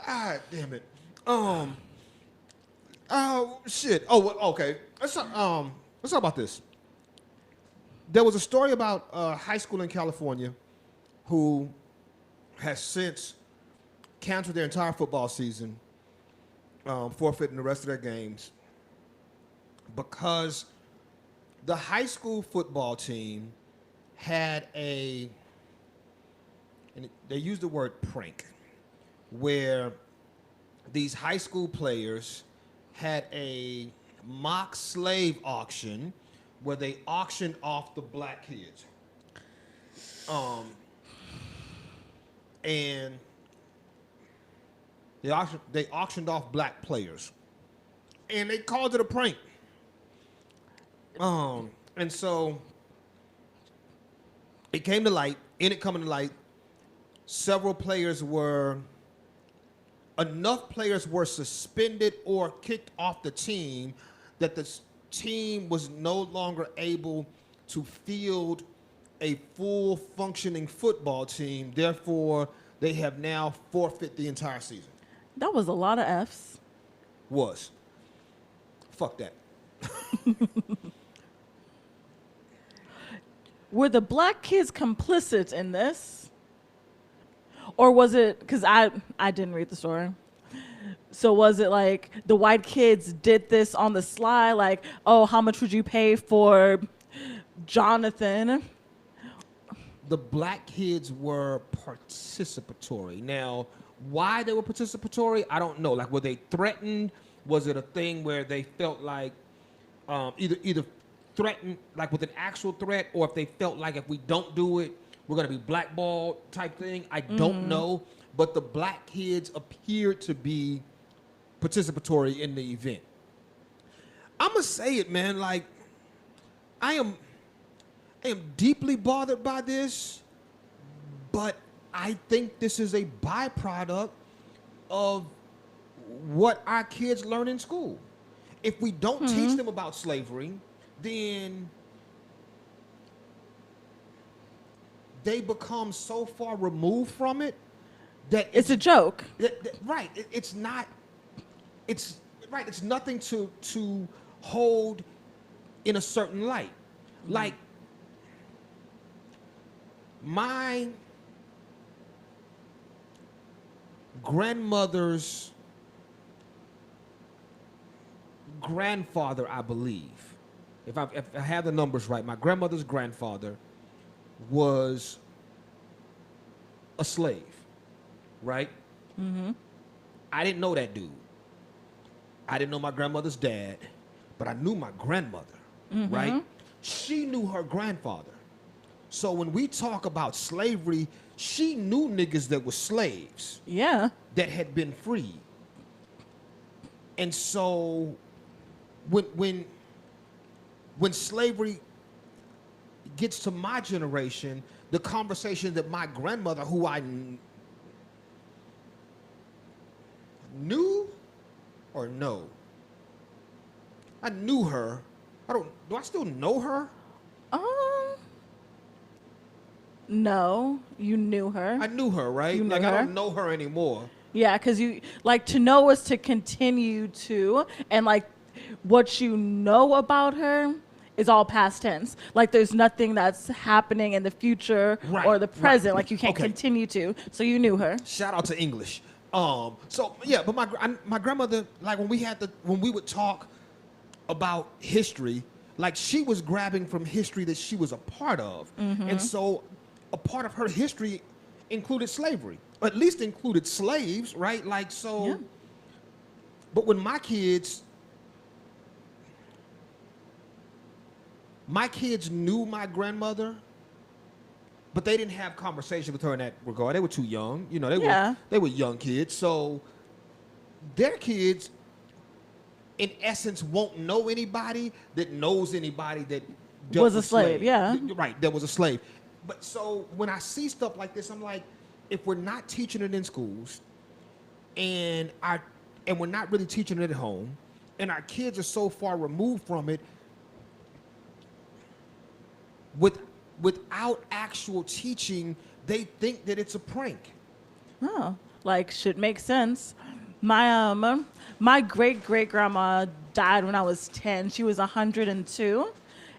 Ah, damn it. Um. Oh shit. Oh, okay. Let's talk about this. There was a story about a high school in California who has since canceled their entire football season, forfeiting the rest of their games because the high school football team had they used the word prank, where these high school players had a mock slave auction where they auctioned off the black kids. And they auctioned off black players. And they called it a prank. And so it came to light, coming to light, enough players were suspended or kicked off the team that the team was no longer able to field a full functioning football team. Therefore, they have now forfeit the entire season. That was a lot of F's. Fuck that. Were the black kids complicit in this? Or was it, because I didn't read the story. So was it like the white kids did this on the sly, like, oh, how much would you pay for Jonathan? The black kids were participatory. Now, why they were participatory, I don't know. Like, were they threatened? Was it a thing where they felt like either threatened, like with an actual threat, or if they felt like if we don't do it, we're going to be blackballed type thing? I don't know. But the black kids appeared to be participatory in the event. I'm going to say it, man. Like, I am deeply bothered by this, but I think this is a byproduct of what our kids learn in school. If we don't teach them about slavery, then they become so far removed from it that it's a joke. Right. It's not. It's right. It's nothing to hold in a certain light. Like my grandmother's grandfather, I believe, if I have the numbers right, my grandmother's grandfather was a slave, right? Mm-hmm. I didn't know that dude. I didn't know my grandmother's dad, but I knew my grandmother, right? She knew her grandfather. So when we talk about slavery, she knew niggas that were slaves. Yeah. That had been freed. And so when slavery gets to my generation, the conversation that my grandmother, who I knew or no? I knew her. Do I still know her? No, you knew her. I knew her, right? You knew like her? I don't know her anymore. Yeah, because you like to know is to continue to, and like what you know about her is all past tense. Like there's nothing that's happening in the future or the present. Like you can't continue to. So you knew her. Shout out to English. So yeah, but my grandmother, like when we would talk about history, like she was grabbing from history that she was a part of, and so a part of her history included slavery, or at least included slaves, right? Like so. Yeah. But when my kids knew my grandmother, but they didn't have conversation with her in that regard. They were too young. You know, they were young kids. So their kids, in essence, won't know anybody that knows anybody that was a slave. Yeah. Right, that was a slave. But so when I see stuff like this, I'm like, if we're not teaching it in schools and we're not really teaching it at home, and our kids are so far removed from it, without actual teaching, they think that it's a prank. Oh, like should make sense. My great grandma died when I was 10. She was 102.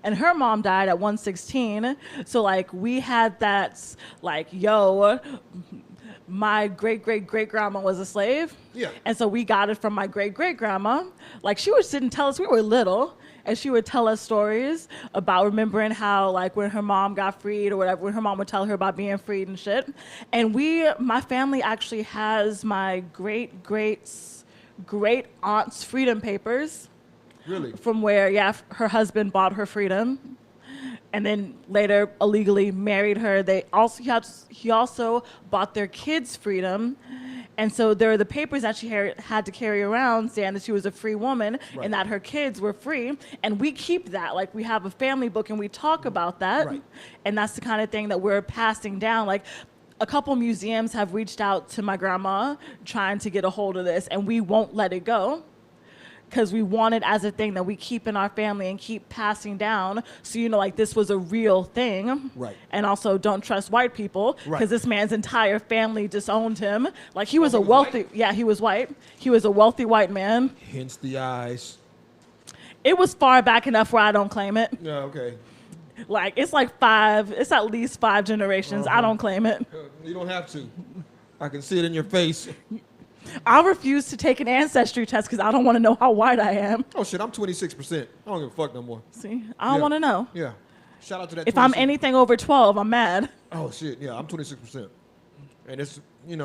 And her mom died at 116. So like we had that like, yo, my great grandma was a slave. Yeah. And so we got it from my great grandma. Like she would sit and tell us, we were little, and she would tell us stories about remembering how like when her mom got freed or whatever, when her mom would tell her about being freed and shit. And my family actually has my great aunt's freedom papers. Really? From where, yeah, her husband bought her freedom, and then later illegally married her. He also bought their kids' freedom, and so there are the papers that she had to carry around saying that she was a free woman Right. and that her kids were free. And we keep that, like we have a family book and we talk about that, Right. and that's the kind of thing that we're passing down. Like a couple museums have reached out to my grandma trying to get a hold of this, and we won't let it go. Because we want it as a thing that we keep in our family and keep passing down. So, like this was a real thing. Right. And also don't trust white people. Because Right. this man's entire family disowned him. Like he was Oh, a he was wealthy, white? yeah, he was white. He was a wealthy white man. Hence the eyes. It was far back enough where I don't claim it. Yeah, okay. Like it's at least 5 generations. I don't claim it. You don't have to. I can see it in your face. I refuse to take an ancestry test because I don't want to know how white I am. Oh shit, I'm 26%. I don't give a fuck no more. See, I don't Yeah. want to know. Yeah. Shout out to that. If I'm 26. anything over 12, I'm mad. Oh shit, yeah, I'm 26%. And it's, it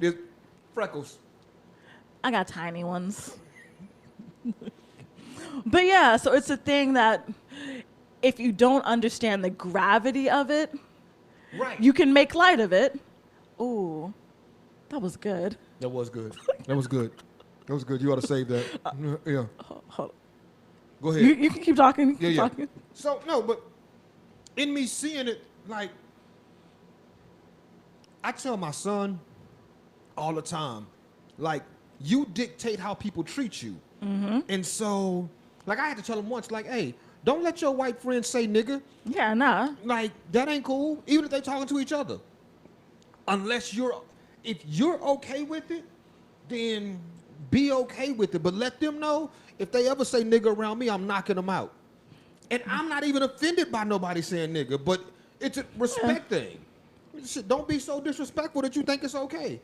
is freckles. I got tiny ones. But yeah, so it's a thing that if you don't understand the gravity of it, Right. you can make light of it. Ooh, that was good. That was good. That was good. That was good. You ought to save that. Yeah. Hold on. Go ahead. You can keep talking. You can Yeah, keep yeah. talking. So no, but in me seeing it, like I tell my son all the time, like you dictate how people treat you, and so like I had to tell him once, like, hey, don't let your white friends say nigga. Yeah, nah. Like that ain't cool, even if they talking to each other. Unless if you're okay with it, then be okay with it. But let them know if they ever say nigga around me, I'm knocking them out. And I'm not even offended by nobody saying nigga, but it's a respect thing. Shit, don't be so disrespectful that you think it's okay.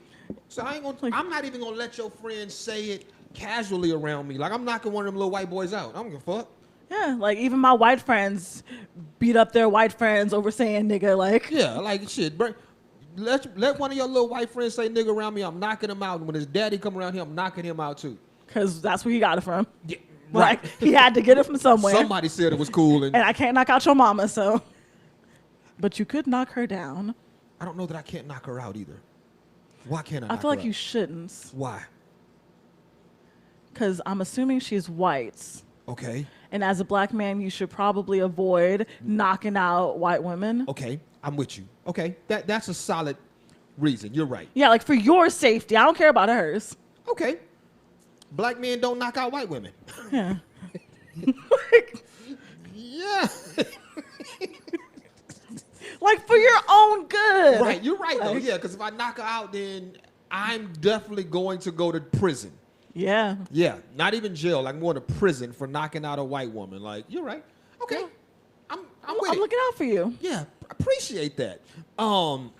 So I'm not even gonna let your friends say it casually around me. Like I'm knocking one of them little white boys out. I don't give a fuck. Yeah, like even my white friends beat up their white friends over saying nigga. Like, Yeah, like shit. Let one of your little white friends say nigga around me, I'm knocking him out. And when his daddy come around here, I'm knocking him out too. because that's where he got it from. Yeah, Like he had to get it from somewhere. Somebody said it was cool, and And I can't knock out your mama, so. But you could knock her down. I don't know that I can't knock her out either. Why can't I? I knock feel her like you out? shouldn't. Why? Because I'm assuming she's white. Okay. And as a black man, you should probably avoid knocking out white women. Okay, I'm with you. Okay, that's a solid reason. You're right. Yeah, like for your safety. I don't care about hers. Okay. Black men don't knock out white women. Yeah. Yeah. Like for your own good. Right, you're right though. Like- Yeah, because if I knock her out, then I'm definitely going to go to prison. Yeah. Yeah, not even jail. Like more to prison for knocking out a white woman. Like you're right. Okay, Yeah. I'm with I'm it. looking out for you. Yeah, appreciate that. I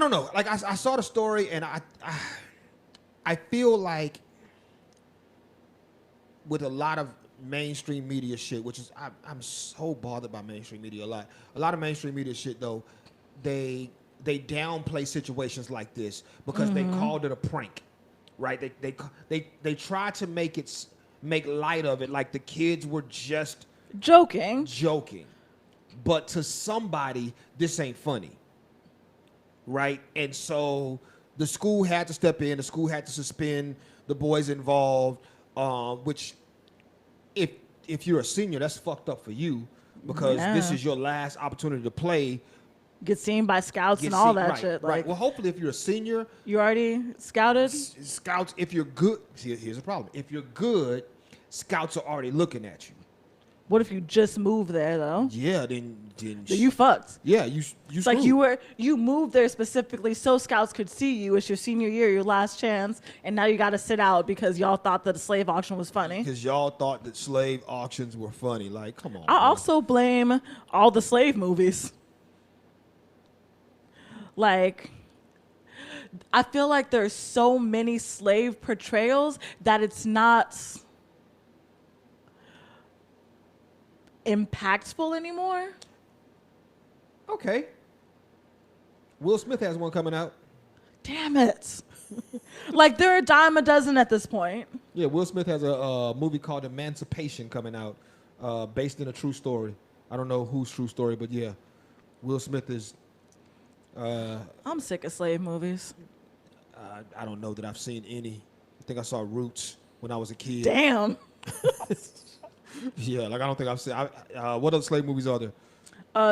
don't know. Like I saw the story, and I feel like with a lot of mainstream media shit, which is I'm so bothered by mainstream media a lot. A lot of mainstream media shit though, they downplay situations like this because they called it a prank, right? They try to make light of it like the kids were just Joking. but to somebody this ain't funny, right? And so the school had to step in. The school had to suspend the boys involved, which if you're a senior, that's fucked up for you because this Yeah. is your last opportunity to play. Get seen by scouts Get and all seen- that right, shit. right. Like, Well, hopefully if you're a senior, you already scouted? scouts, if you're good, here's the problem. If you're good, scouts are already looking at you. What if you just moved there though? Yeah, then You fucked. yeah, you It's like you moved there specifically so scouts could see you. It's your senior year, your last chance, and now you got to sit out because y'all thought that the slave auction was funny. because y'all thought that slave auctions were funny. Like, come on. I man. also blame all the slave movies. Like, I feel like there's so many slave portrayals that it's not impactful anymore. Okay. Will Smith has one coming out. Damn it. Like, they're a dime a dozen at this point. Yeah, Will Smith has a movie called Emancipation coming out, based in a true story. I don't know whose true story, but yeah, Will Smith is. I'm sick of slave movies. I don't know that I've seen any. I think I saw Roots when I was a kid. Damn. Yeah, like I don't think I've seen. What other slave movies are there?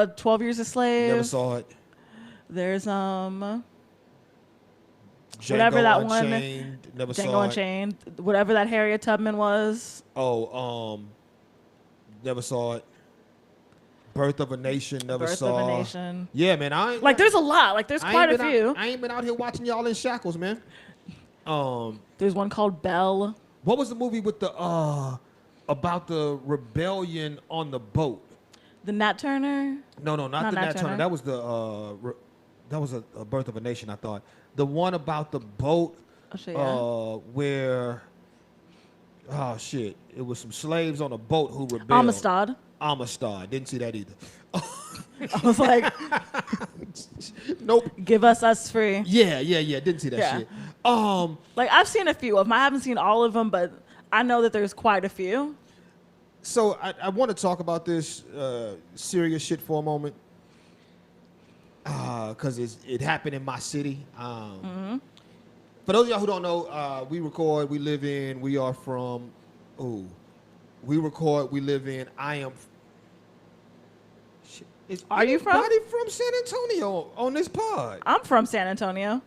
12 Years a Slave. Never saw it. There's Django whatever that Unchained, one. Never Django saw it. Unchained. Whatever that Harriet Tubman was. Oh, never saw it. Birth of a Nation. Never Birth saw. of a Nation. Yeah, man. I ain't, Like, there's a lot. Like, there's quite a few. I ain't been out here watching y'all in shackles, man. There's one called Belle. What was the movie with the about the rebellion on the boat? The Nat Turner. No, not the Nat Turner. That was the that was a Birth of a Nation. I thought the one about the boat Oh, shit, yeah. where it was some slaves on a boat who rebelled. Amistad. Didn't see that either. I was like, Nope. give us free. Yeah. Didn't see that shit. Like, I've seen a few of them. I haven't seen all of them, but I know that there's quite a few. So I want to talk about this serious shit for a moment, because it happened in my city. For those of y'all who don't know, we record, we live in, we are from, we record, we live in, I am. Are you from? Anybody from San Antonio on this pod? I'm from San Antonio.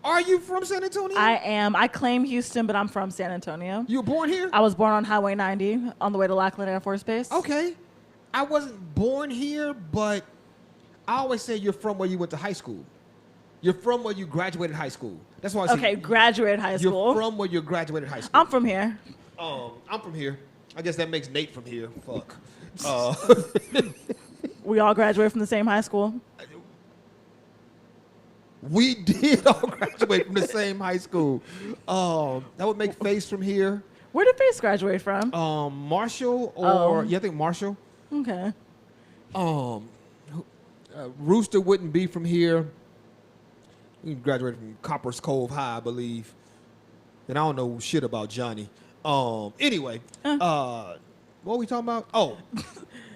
Are you from San Antonio? I am. I claim Houston, but I'm from San Antonio. You were born here? I was born on Highway 90 on the way to Lackland Air Force Base. Okay. I wasn't born here, but I always say you're from where you went to high school. You're from where you graduated high school. That's why I say. Okay, graduated high school. You're from where you graduated high school. I'm from here. I'm from here. I guess that makes Nate from here. Fuck. We all graduated from the same high school. We did all graduate from the same high school. That would make Face from here. Where did Face graduate from? Marshall or I think Marshall. Okay. Rooster wouldn't be from here. He graduated from Copper's Cove High, I believe. And I don't know shit about Johnny. Anyway, what were we talking about? Oh,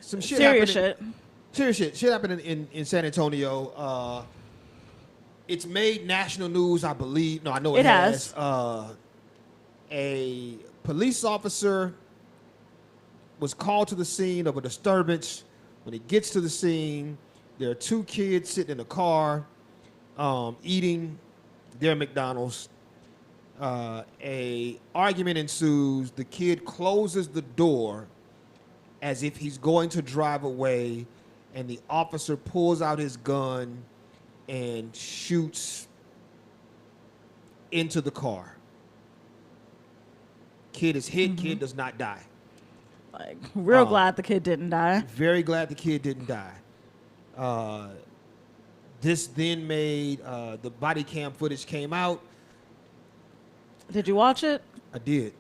some shit. Serious shit. Serious shit. Shit happened in San Antonio. It's made national news, I believe. No, I know it has. A police officer was called to the scene of a disturbance. When he gets to the scene, there are two kids sitting in a car eating their McDonald's. A argument ensues. The kid closes the door as if he's going to drive away, and the officer pulls out his gun and shoots into the car. Kid is hit. Kid does not die. Like, real glad the kid didn't die. Very glad the kid didn't die. This then made the body cam footage came out. Did you watch it? I did.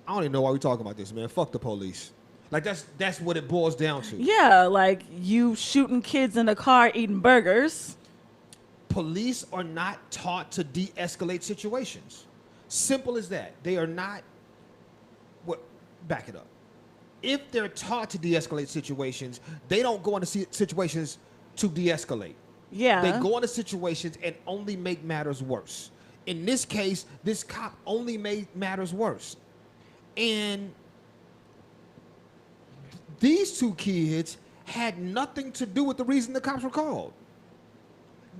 I don't even know why we're talking about this, man. Fuck the police. Like, that's what it boils down to. Yeah, like you shooting kids in the car eating burgers. Police are not taught to de-escalate situations. Simple as that. They are not. What? Back it up. If they're taught to de-escalate situations, they don't go into situations to de-escalate. Yeah. They go into situations and only make matters worse. In this case, this cop only made matters worse. And these two kids had nothing to do with the reason the cops were called.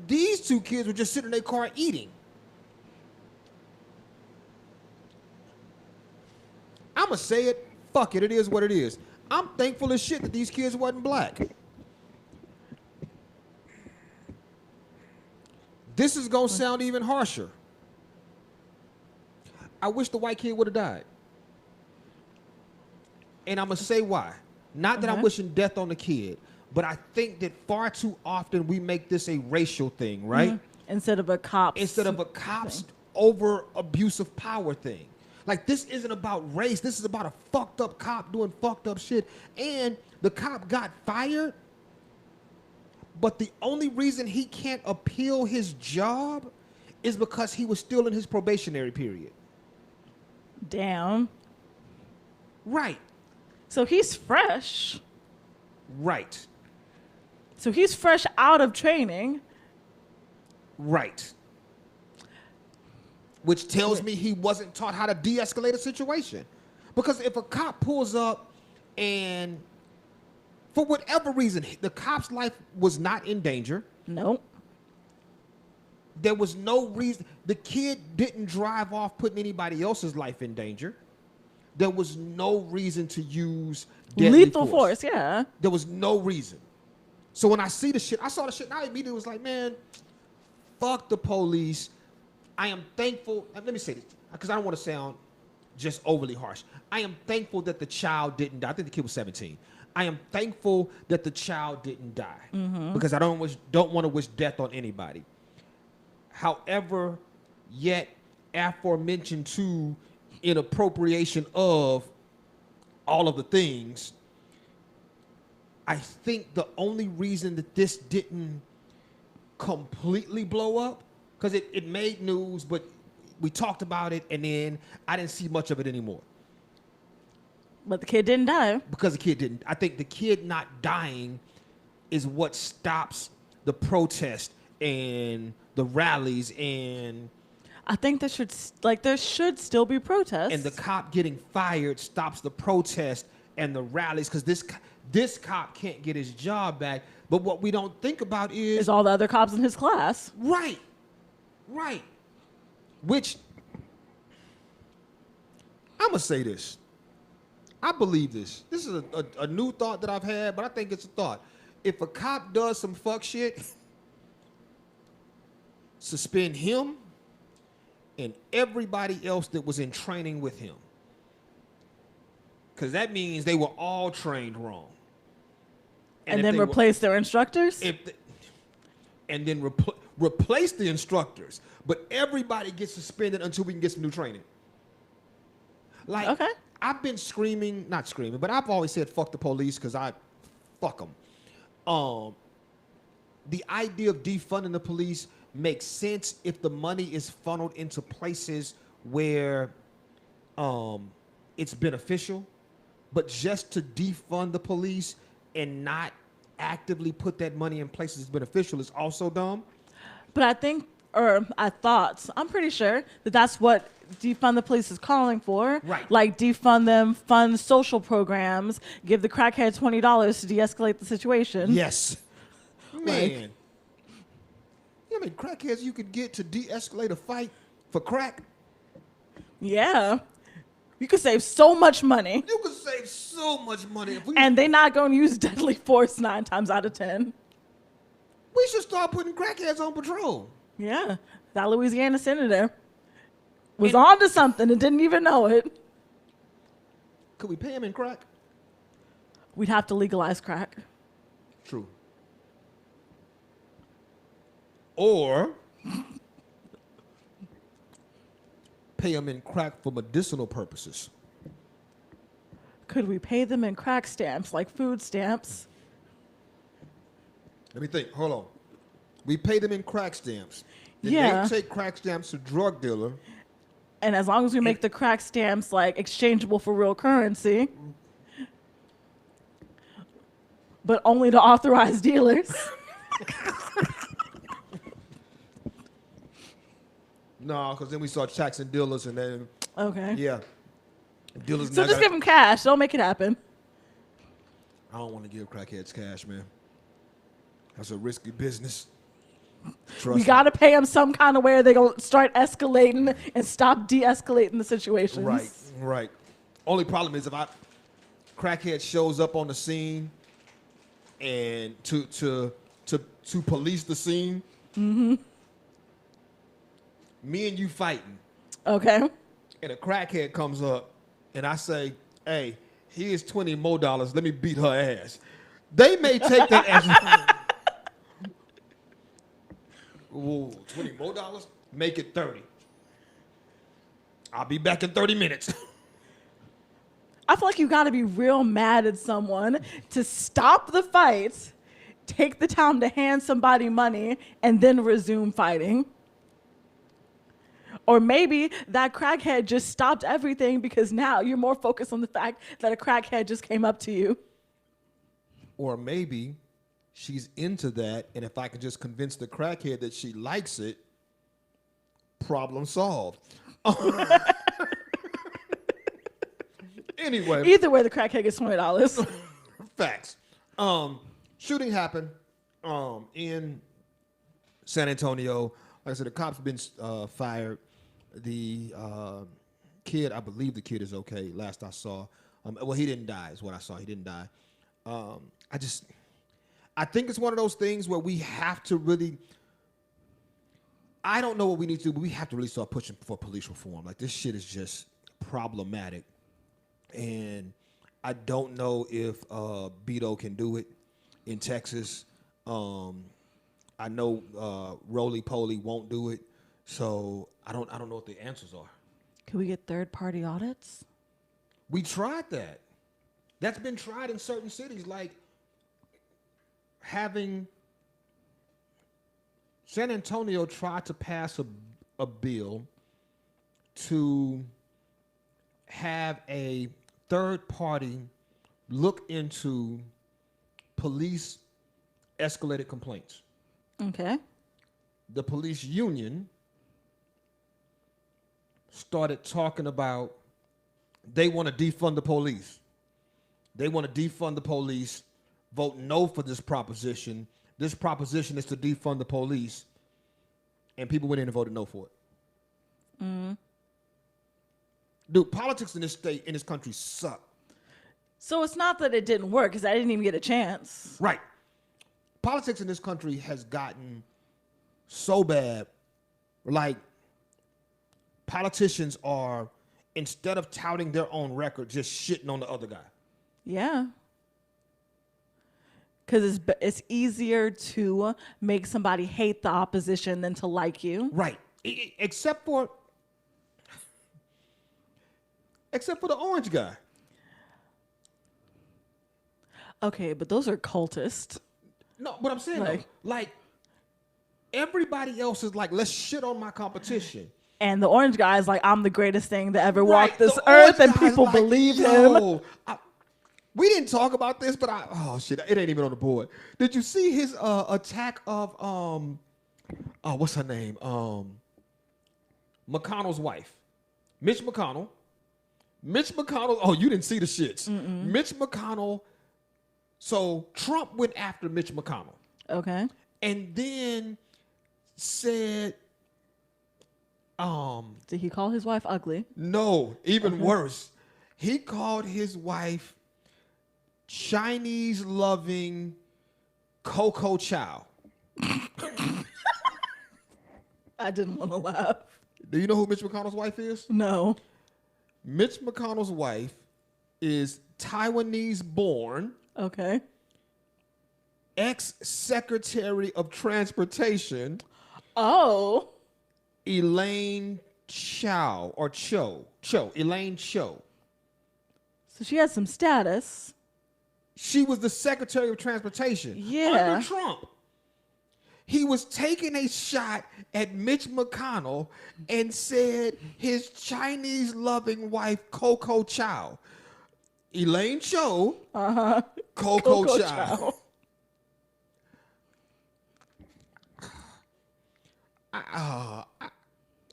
These two kids were just sitting in their car eating. I'ma say it. Fuck it. It is what it is. I'm thankful as shit that these kids wasn't black. This is gonna sound even harsher. I wish the white kid would have died. And I'm gonna say why. Not that I'm wishing death on the kid, but I think that far too often we make this a racial thing, right? Instead of a cop's over abuse of power thing. Like, this isn't about race. This is about a fucked up cop doing fucked up shit. And the cop got fired, but the only reason he can't appeal his job is because he was still in his probationary period. Damn. Right. So he's fresh. Right. So he's fresh out of training. Right. Which tells me he wasn't taught how to de-escalate a situation. Because if a cop pulls up and for whatever reason, the cop's life was not in danger. Nope. There was no reason. The kid didn't drive off putting anybody else's life in danger. There was no reason to use deadly lethal force, yeah. There was no reason. So when I see the shit, I saw the shit, and I immediately was like, man, fuck the police. I am thankful. Let me say this, because I don't want to sound just overly harsh. I am thankful that the child didn't die. I think the kid was 17. I am thankful that the child didn't die because I don't want to wish death on anybody. However, yet aforementioned too, in appropriation of all of the things, I think the only reason that this didn't completely blow up, because it made news, but we talked about it, and then I didn't see much of it anymore. But the kid didn't die. Because the kid didn't. I think the kid not dying is what stops the protest and the rallies, and I think there should still be protests. And the cop getting fired stops the protest and the rallies, because this cop can't get his job back. But what we don't think about is all the other cops in his class. Right. Which, I'm going to say this. I believe this. This is a new thought that I've had, but I think it's a thought. If a cop does some fuck shit, suspend him and everybody else that was in training with him. Because that means they were all trained wrong. And then replace their instructors? And then replace the instructors. But everybody gets suspended until we can get some new training. Like, okay. I've been not screaming, but I've always said fuck the police because fuck them. The idea of defunding the police makes sense if the money is funneled into places where it's beneficial. But just to defund the police and not actively put that money in places that's beneficial is also dumb. But I'm pretty sure that's what defund the police is calling for. Right. Like, defund them, fund social programs, give the crackhead $20 to de-escalate the situation. Yes. Man. You know how many crackheads you could get to de-escalate a fight for crack? Yeah. You could save so much money. You could save so much money. And they're not going to use deadly force 9 times out of 10. We should start putting crackheads on patrol. Yeah. That Louisiana senator was on to something and didn't even know it. Could we pay him in crack? We'd have to legalize crack. True. Or pay them in crack for medicinal purposes. Could we pay them in crack stamps, like food stamps? Let me think. Hold on. We pay them in crack stamps. Then yeah. they take crack stamps to drug dealer. And as long as we make the crack stamps like exchangeable for real currency, but only to authorized dealers. No, because then we start taxing dealers and then. Okay. Yeah. Dealers. So just give them cash. Don't make it happen. I don't want to give crackheads cash, man. That's a risky business. We got to pay them some kind of way or they're going to start escalating and stop de-escalating the situations. Right. Only problem is if I crackhead shows up on the scene and to police the scene, me and you fighting, Okay. and a crackhead comes up, and I say, "Hey, here's $20 more. Let me beat her ass." They may take that as, "Ooh, $20 more? Make it 30. I'll be back in 30 minutes." I feel like you got to be real mad at someone to stop the fight, take the time to hand somebody money, and then resume fighting. Or maybe that crackhead just stopped everything because now you're more focused on the fact that a crackhead just came up to you. Or maybe she's into that, and if I could just convince the crackhead that she likes it, problem solved. Anyway. Either way, the crackhead gets $20. Facts. Shooting happened in San Antonio. Like I said, the cops have been fired. The kid, I believe the kid is okay, last I saw. Well, he didn't die is what I saw. He didn't die. I think it's one of those things where we have to really, I don't know what we need to do, but we have to really start pushing for police reform. Like, this shit is just problematic. And I don't know if Beto can do it in Texas. I know Roly Poly won't do it, so I don't know what the answers are. Could we get third-party audits? We tried that. That's been tried in certain cities, like having San Antonio tried to pass a bill to have a third party look into police escalated complaints. Okay. The police union started talking about they want to defund the police. They want to defund the police, vote no for this proposition. This proposition is to defund the police. And people went in and voted no for it. Mm-hmm. Dude, politics in this state, in this country, suck. So it's not that it didn't work, because I didn't even get a chance. Right. Politics in this country has gotten so bad. Like, politicians are, instead of touting their own record, just shitting on the other guy. Yeah. Because it's easier to make somebody hate the opposition than to like you. Right. Except for the orange guy. Okay, but those are cultists. No, but I'm saying, like everybody else is like, let's shit on my competition. And the orange guy is like, I'm the greatest thing to ever walk this earth, and people like, believe him. We didn't talk about this, but it ain't even on the board. Did you see his attack of what's her name? McConnell's wife, Mitch McConnell. Mitch McConnell. Oh, you didn't see the shits. Mm-mm. Mitch McConnell. So Trump went after Mitch McConnell. Okay. And then said, did he call his wife ugly? No, even worse. He called his wife Chinese loving Coco Chow. I didn't want to laugh. Do you know who Mitch McConnell's wife is? No. Mitch McConnell's wife is Taiwanese born. Okay. Ex-Secretary of Transportation. Oh. Elaine Chao or Cho. Elaine Cho. So she has some status. She was the Secretary of Transportation under Trump. He was taking a shot at Mitch McConnell and said his Chinese-loving wife, Coco Chow. Elaine Cho, Coco Chow. I'm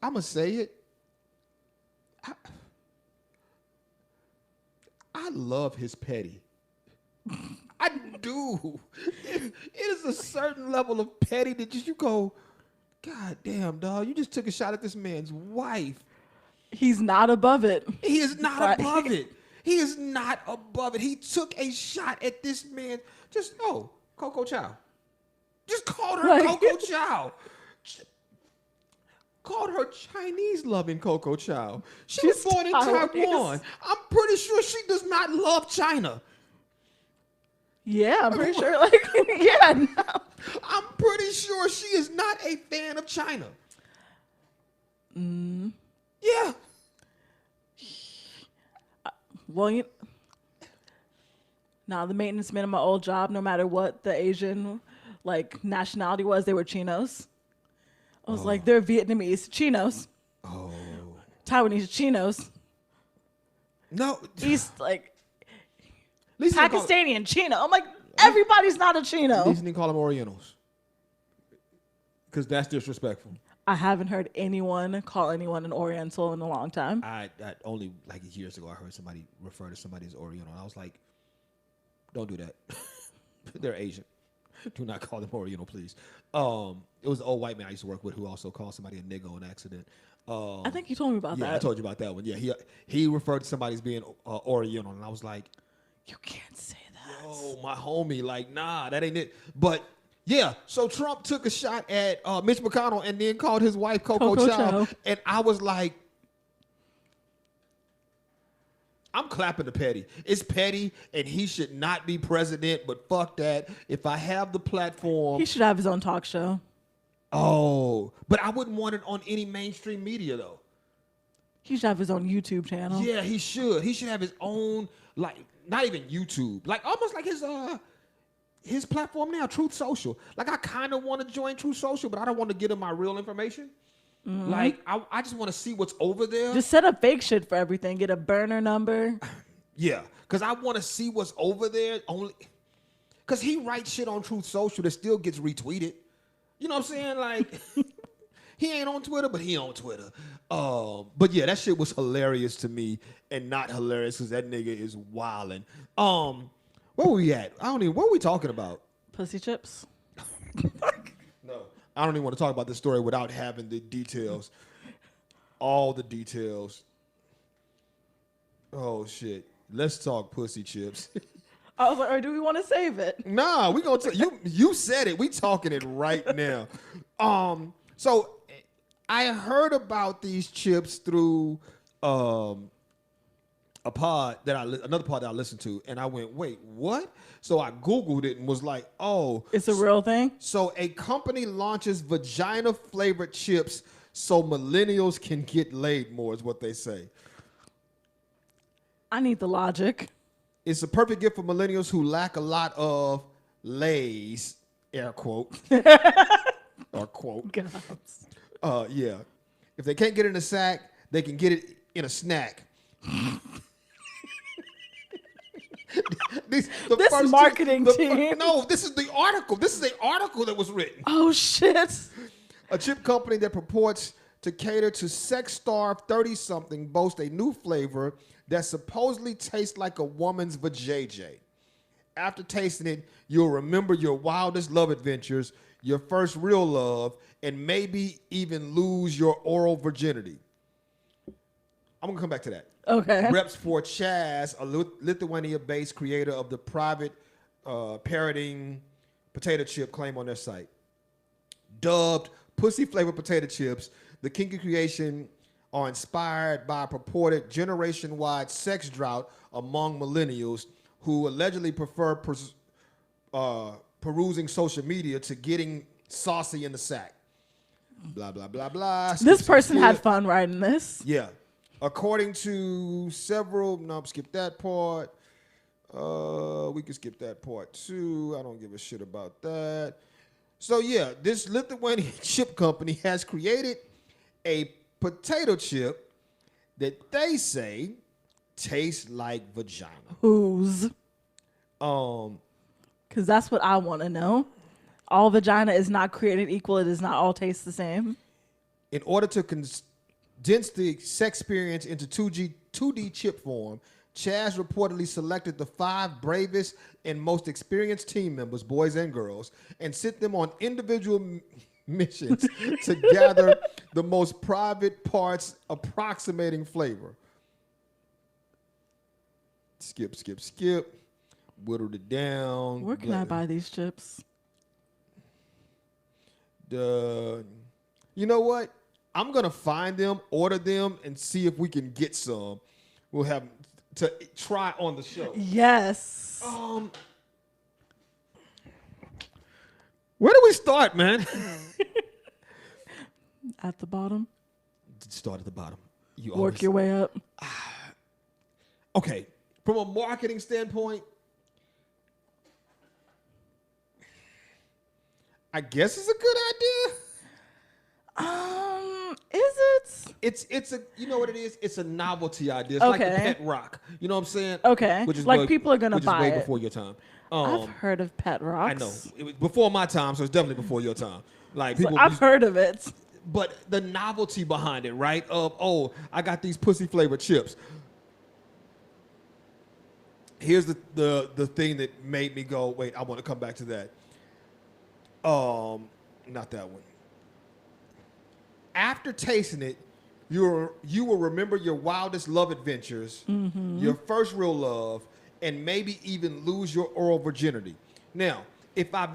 going to say it. I love his petty. I do. It is a certain level of petty that you go, God damn, dog, you just took a shot at this man's wife. He's not above it. He is not above it. He is not above it. He took a shot at this man. Coco Chow. Just called her Coco Chow. Called her Chinese-loving Coco Chow. She was born in Taiwan. I'm pretty sure she does not love China. Yeah, I'm pretty sure. Like, yeah, no. I'm pretty sure she is not a fan of China. Yeah. Well, the maintenance men at my old job, no matter what the Asian like nationality was, they were Chinos. I was like, they're Vietnamese Chinos. Oh. Taiwanese Chinos. No. East like Pakistani Chino. I'm like, everybody's not a Chino. At least didn't call them Orientals. Because that's disrespectful. I haven't heard anyone call anyone an Oriental in a long time. I only like years ago I heard somebody refer to somebody as Oriental. And I was like, don't do that. They're Asian. Do not call them Oriental, please. It was the old white man I used to work with who also called somebody a nigga on accident. I think you told me about that. Yeah, I told you about that one. Yeah, he referred to somebody as being Oriental, and I was like, you can't say that. Yo, my homie, like, nah, that ain't it. But yeah, so Trump took a shot at Mitch McConnell and then called his wife Coco Chow, and I was like, I'm clapping the petty. It's petty, and he should not be president, but fuck that. If I have the platform... He should have his own talk show. Oh, but I wouldn't want it on any mainstream media, though. He should have his own YouTube channel. Yeah, he should. He should have his own, like, not even YouTube. Like, almost like his platform now, Truth Social. Like, I kind of want to join Truth Social, but I don't want to get him my real information. Mm-hmm. Like, I just want to see what's over there. Just set up fake shit for everything. Get a burner number. Yeah, because I want to see what's over there. Only because he writes shit on Truth Social that still gets retweeted. You know what I'm saying? Like, he ain't on Twitter, but he on Twitter. But yeah, that shit was hilarious to me and not hilarious because that nigga is wilding. Where were we at? What were we talking about? Pussy chips. No. I don't even want to talk about this story without having the details. All the details. Oh, shit. Let's talk pussy chips. I was like, or do we want to save it? Nah, we gonna you said it. We talking it right now. So I heard about these chips through another pod that I listened to, and I went, wait, what? So I Googled it and was like, oh. It's a real thing? So a company launches vagina-flavored chips so millennials can get laid more is what they say. I need the logic. It's a perfect gift for millennials who lack a lot of lays, air quote. Or quote. Yeah. If they can't get it in a sack, they can get it in a snack. This marketing team. No, this is the article. This is the article that was written. Oh, shit. A chip company that purports to cater to sex-starved 30-something boasts a new flavor that supposedly tastes like a woman's vajayjay. After tasting it, you'll remember your wildest love adventures, your first real love, and maybe even lose your oral virginity. I'm going to come back to that. Okay. Reps for Chaz, a Lithuania-based creator of the private parroting potato chip, claim on their site. Dubbed pussy-flavored potato chips, the kinky creation are inspired by a purported generation-wide sex drought among millennials who allegedly prefer perusing social media to getting saucy in the sack. Blah, blah, blah, blah. This person had fun writing this. Yeah. According to several, skip that part. We can skip that part too. I don't give a shit about that. So yeah, this Lithuanian chip company has created a potato chip that they say tastes like vagina. Whose? Because that's what I want to know. All vagina is not created equal. It does not all taste the same. In order to condense the sex experience into 2D chip form, Chaz reportedly selected the 5 bravest and most experienced team members, boys and girls, and sent them on individual missions to gather the most private parts approximating flavor. skip. Whittled it down. Where can I buy these chips? You know what? I'm going to find them, order them, and see if we can get some. We'll have to try on the show. Yes. Where do we start, man? At the bottom. Start at the bottom. You Work your way up. Okay. From a marketing standpoint, I guess it's a good idea. Is it? It's a, you know what it is? It's a novelty idea. It's like the pet rock. You know what I'm saying? Okay. Which is like people are gonna buy way it. Before your time. I've heard of pet rocks. I know. It was before my time, so it's definitely before your time. Like people, I've heard of it. But the novelty behind it, right? Of I got these pussy flavored chips. Here's the thing that made me go, wait, I want to come back to that. Not that one. After tasting it, you will remember your wildest love adventures, your first real love, and maybe even lose your oral virginity. Now, if I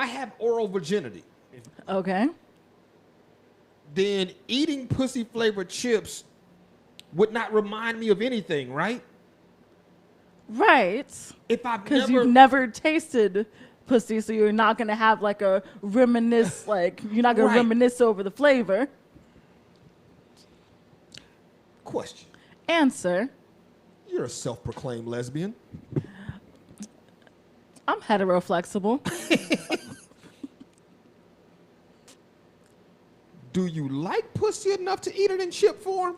have oral virginity, okay, then eating pussy flavored chips would not remind me of anything, right? Right. Because you've never tasted pussy, so you're not gonna have like a reminisce, like you're not gonna reminisce over the flavor. Question. Answer. You're a self-proclaimed lesbian. I'm hetero-flexible. Do you like pussy enough to eat it in chip form?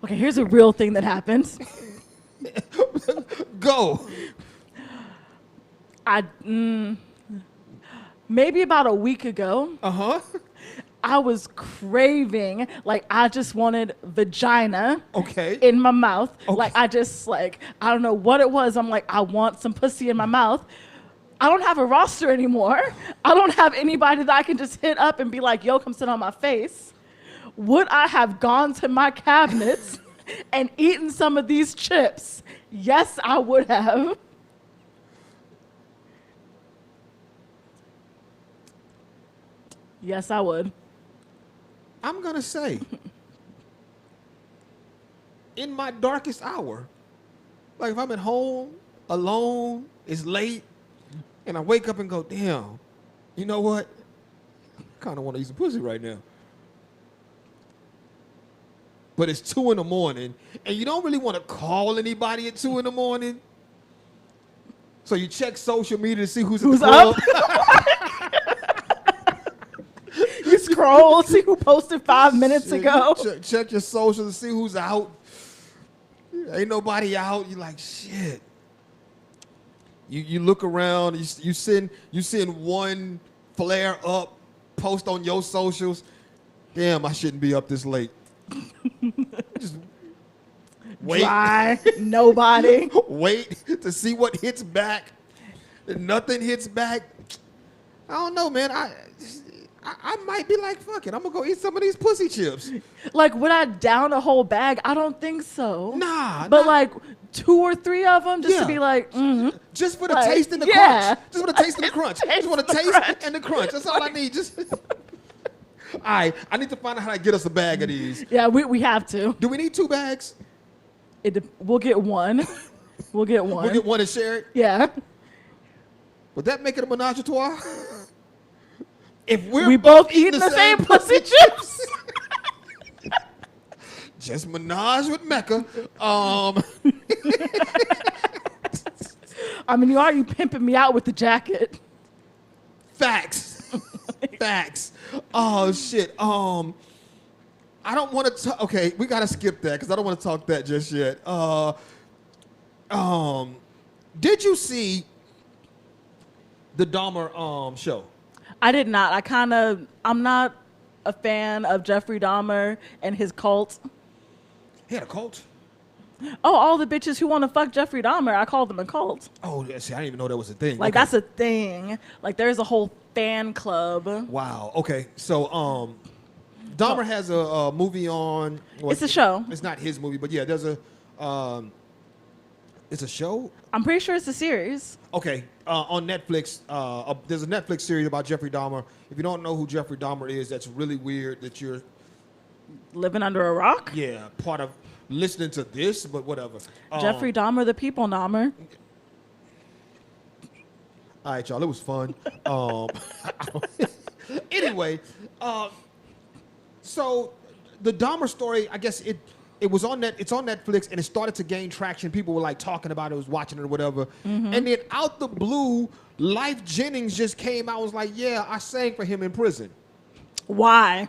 Okay, here's a real thing that happens. Go. Maybe about a week ago. I was craving, like I just wanted vagina in my mouth. Like I just I don't know what it was. I'm like, I want some pussy in my mouth. I don't have a roster anymore. I don't have anybody that I can just hit up and be like, yo, come sit on my face. Would I have gone to my cabinets and eaten some of these chips? Yes, I would have. Yes, I would. I'm going to say, in my darkest hour, like if I'm at home, alone, it's late, and I wake up and go, damn, you know what? I kind of want to eat some pussy right now. But it's 2 in the morning, and you don't really want to call anybody at 2 in the morning. So you check social media to see who's at the club. You scroll, see who posted 5 minutes ago. Check your social to see who's out. Ain't nobody out. You're like, shit. You look around. You send one flare up post on your socials. Damn, I shouldn't be up this late. Just wait. Dry, nobody. Wait to see what hits back. If nothing hits back, I don't know, man. I might be like, fuck it, I'm gonna go eat some of these pussy chips. Like, would I down a whole bag? I don't think so. Nah. But like 2 or 3 of them just to be like, just for the taste and the crunch. Just for the taste and the crunch. Just for the taste crunch. and the crunch. That's all I need. Just. All right, I need to find out how to get us a bag of these. Yeah, we have to. Do we need 2 bags? We'll get one. We'll get one. We'll get one and share it? Yeah. Would that make it a menage a trois? If we both eating the same pussy chips. Just menage with Mecca. I mean, you pimping me out with the jacket. Facts. Facts. Oh, shit. I don't want to talk. Okay, we got to skip that because I don't want to talk that just yet. Did you see the Dahmer show? I did not. I'm not a fan of Jeffrey Dahmer and his cult. He had a cult? Oh, all the bitches who want to fuck Jeffrey Dahmer, I call them a cult. Oh, yeah, see, I didn't even know that was a thing. Like, that's a thing. Like, there's a whole fan club. Wow. Okay. So, Dahmer has a movie on. Well, It's a show. It's not his movie, but yeah, there's a. It's a show. I'm pretty sure it's a series. Okay, on Netflix, there's a Netflix series about Jeffrey Dahmer. If you don't know who Jeffrey Dahmer is, that's really weird that you're, Living under a rock? yeah, part of listening to this, but whatever. Jeffrey Dahmer, the people Dahmer. All right, y'all, it was fun. Anyway, so the Dahmer story, I guess it was on it's on Netflix, and it started to gain traction. People were like talking about it, was watching it or whatever. And then out the blue, Life Jennings just came out, was like, yeah, I sang for him in prison. Why?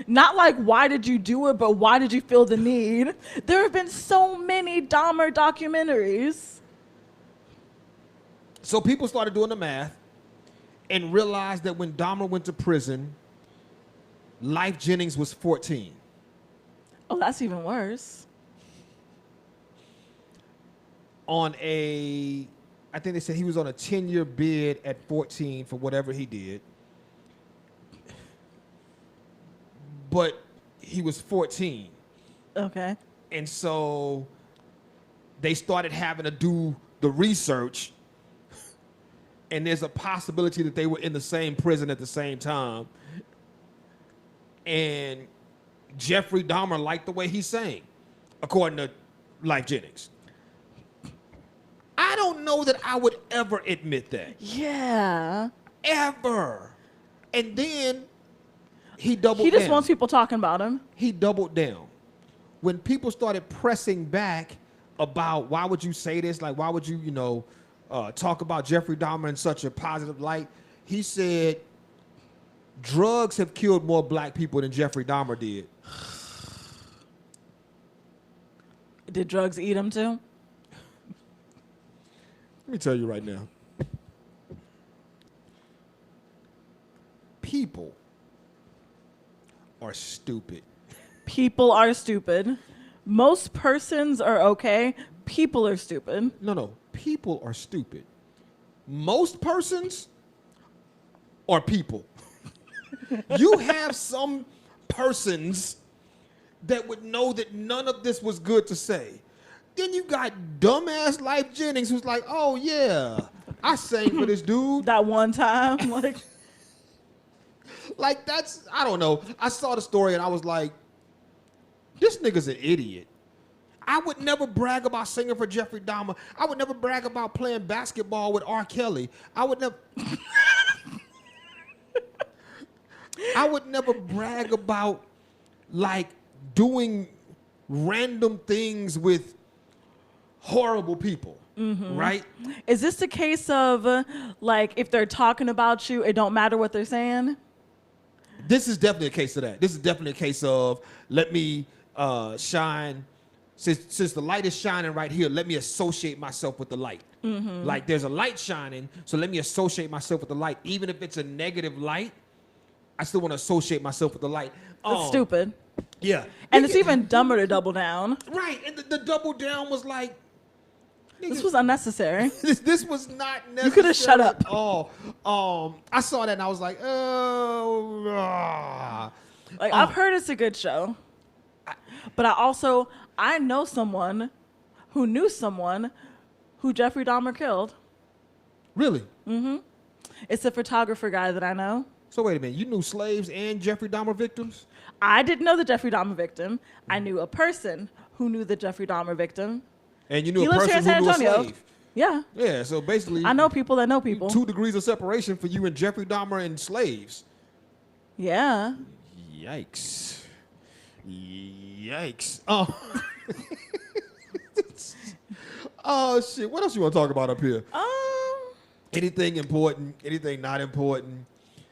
Not like, why did you do it, but why did you feel the need? There have been so many Dahmer documentaries. So people started doing the math and realized that when Dahmer went to prison, Life Jennings was 14. Oh, that's even worse. I think they said he was on a 10-year bid at 14 for whatever he did. But he was 14. Okay. And so they started having to do the research. And there's a possibility that they were in the same prison at the same time. And Jeffrey Dahmer liked the way he sang, according to Life Jennings. I don't know that I would ever admit that. Yeah. Ever. And then he doubled down. He just wants people talking about him. He doubled down. When people started pressing back about why would you say this, like why would you, talk about Jeffrey Dahmer in such a positive light, he said, drugs have killed more black people than Jeffrey Dahmer did. Did drugs eat him too? Let me tell you right now. People are stupid. People are stupid. Most persons are okay. People are stupid. No. People are stupid. Most persons are people. You have some persons that would know that none of this was good to say. Then you got dumbass Life Jennings who's like, oh yeah, I sang for this dude. That one time, Like that's, I don't know. I saw the story and I was like, this nigga's an idiot. I would never brag about singing for Jeffrey Dahmer. I would never brag about playing basketball with R. Kelly. I would never brag about like doing random things with horrible people, right? Is this the case of like if they're talking about you, it don't matter what they're saying? This is definitely a case of that. This is definitely a case of let me shine. Since the light is shining right here, let me associate myself with the light. Like there's a light shining, so let me associate myself with the light. Even if it's a negative light, I still want to associate myself with the light. It's stupid. Yeah. And it's even dumber to double down. Right. And the double down was like, This was unnecessary. this was not necessary. You could have shut up. I saw that and I was like, oh. I've heard it's a good show. But I know someone who knew someone who Jeffrey Dahmer killed. Really? It's a photographer guy that I know. So wait a minute, you knew slaves and Jeffrey Dahmer victims? I didn't know the Jeffrey Dahmer victim. I knew a person who knew the Jeffrey Dahmer victim. And you knew He a lives here person in who knew a San Antonio. slave? Yeah. Yeah, so basically... I know people that know people. 2 degrees of separation for you and Jeffrey Dahmer and slaves. Yeah. Yikes. Oh. Oh, shit. What else you want to talk about up here? Anything important? Anything not important?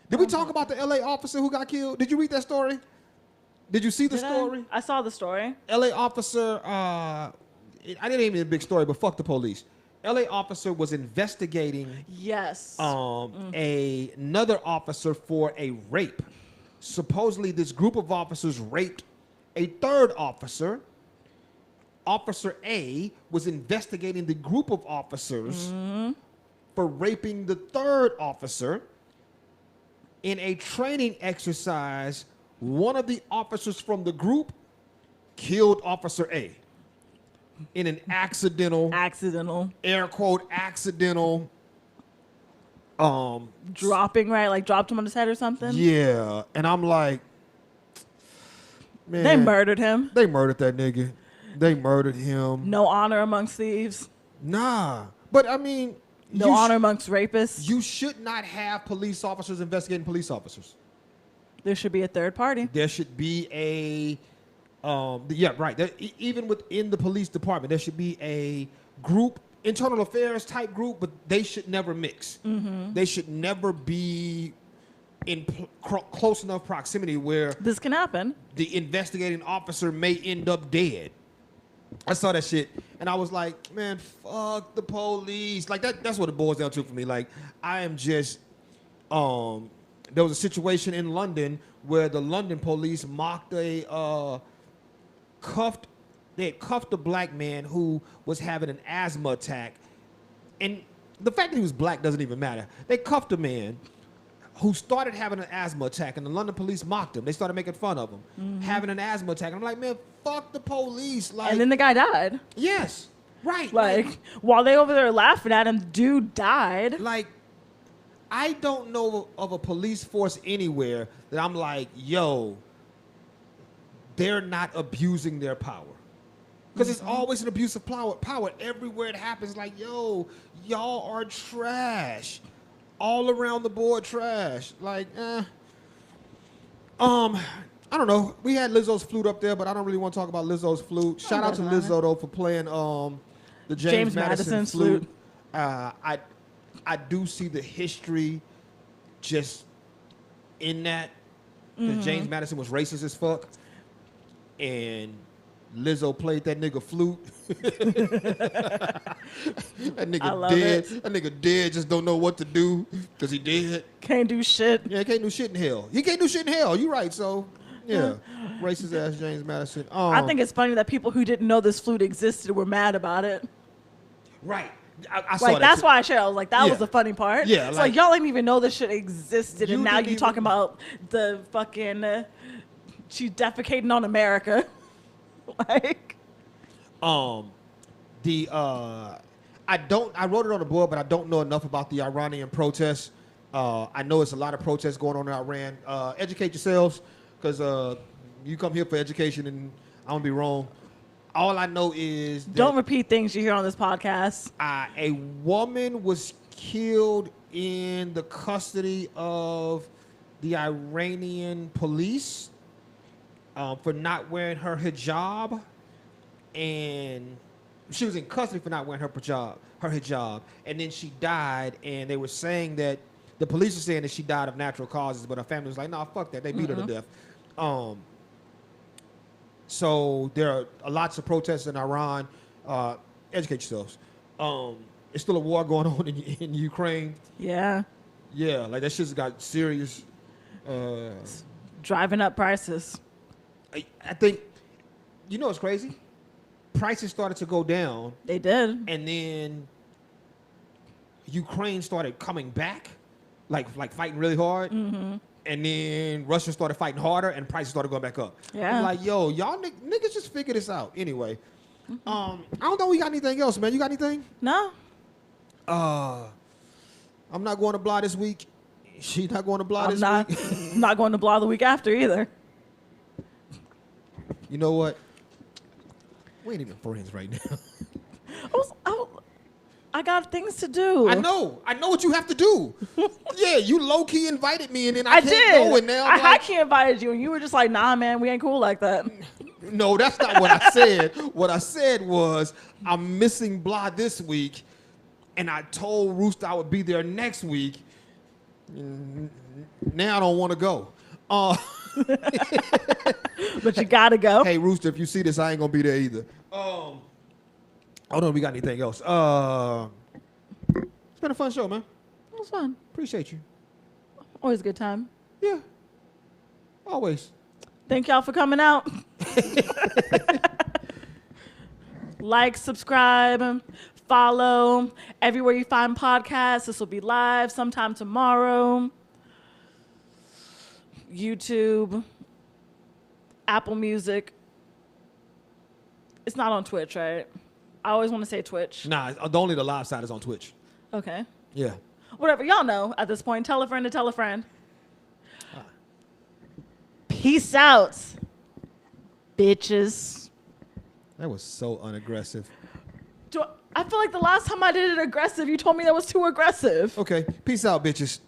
Did we talk about the LA officer who got killed? Did you read that story? Did you see the story? I saw the story. LA officer, I didn't even a big story, but fuck the police. LA officer was investigating Yes. another officer for a rape. Supposedly this group of officers raped a third officer. Officer A was investigating the group of officers for raping the third officer in a training exercise one of the officers from the group killed Officer A in an accidental, air quote, accidental, dropping, right? Like dropped him on his head or something? Yeah. And I'm like, man. They murdered him. They murdered that nigga. They murdered him. No honor amongst thieves. Nah. But I mean. No honor amongst rapists. You should not have police officers investigating police officers. There should be a third party. There should be a, yeah, right. Even within the police department, there should be a group, internal affairs type group, but they should never mix. Mm-hmm. They should never be in close enough proximity where this can happen. The investigating officer may end up dead. I saw that shit, and I was like, man, fuck the police. Like, that's what it boils down to for me. Like, I am just, there was a situation in London where the London police mocked they had cuffed a black man who was having an asthma attack. And the fact that he was black doesn't even matter. They cuffed a man who started having an asthma attack, and the London police mocked him. They started making fun of him, having an asthma attack. And I'm like, man, fuck the police. Like, and then the guy died. Yes, right. Like while they over there laughing at him, dude died. Like, I don't know of a police force anywhere that I'm like, yo, they're not abusing their power. Because it's always an abuse of power. Everywhere it happens, like, yo, y'all are trash. All around the board trash. Like, I don't know. We had Lizzo's flute up there, but I don't really want to talk about Lizzo's flute. Shout out to Lizzo, though, for playing the James Madison flute. I do see the history just in that. Because James Madison was racist as fuck. And Lizzo played that nigga flute. That nigga dead. That nigga dead, just don't know what to do because he dead. Can't do shit. Yeah, can't do shit in hell. He can't do shit in hell. You right, so yeah. Racist ass James Madison. I think it's funny that people who didn't know this flute existed were mad about it. Right. I saw like that that's too. why I shared. I was like, that was the funny part. Yeah, it's like y'all didn't even know this shit existed, and now you talking about the fucking she's defecating on America. Like, I wrote it on the board, but I don't know enough about the Iranian protests. I know it's a lot of protests going on in Iran. Educate yourselves, because you come here for education, and I'm gonna be wrong. All I know is that don't repeat things you hear on this podcast. A woman was killed in the custody of the Iranian police for not wearing her hijab, and she was in custody for not wearing her hijab, and then she died, and they were saying that the police were saying that she died of natural causes, but her family was like, nah, fuck that, they beat her to death. So there are lots of protests in Iran. Educate yourselves. It's still a war going on in Ukraine. Yeah. Yeah, like that shit's got serious. Driving up prices. I think, you know what's crazy? Prices started to go down. They did. And then Ukraine started coming back, like fighting really hard. Mm-hmm. And then Russia started fighting harder, and prices started going back up. Yeah. I'm like, yo, y'all niggas just figure this out. Anyway, I don't know. We got anything else, man? You got anything? No. I'm not going to Blah this week. She's not going to Blah this week. I'm not going to Blah the week after either. You know what? We ain't even friends right now. I got things to do. I know what you have to do. Yeah, you low key invited me, and then I can't go. And now I high key invited you, and you were just like, "Nah, man, we ain't cool like that." No, that's not what I said. What I said was, I'm missing Blah this week, and I told Rooster I would be there next week. Now I don't want to go. But you gotta go. Hey, Rooster, if you see this, I ain't gonna be there either. I don't know if we got anything else. It's been a fun show, man. It was fun. Appreciate you. Always a good time. Yeah. Always. Thank y'all for coming out. Like, subscribe, follow. Everywhere you find podcasts, this will be live sometime tomorrow. YouTube, Apple Music. It's not on Twitch, right? I always want to say Twitch. Nah, only the live side is on Twitch. Okay. Yeah. Whatever. Y'all know at this point. Tell a friend to tell a friend. Peace out, bitches. That was so unaggressive. I feel like the last time I did it aggressive, you told me that was too aggressive. Okay. Peace out, bitches.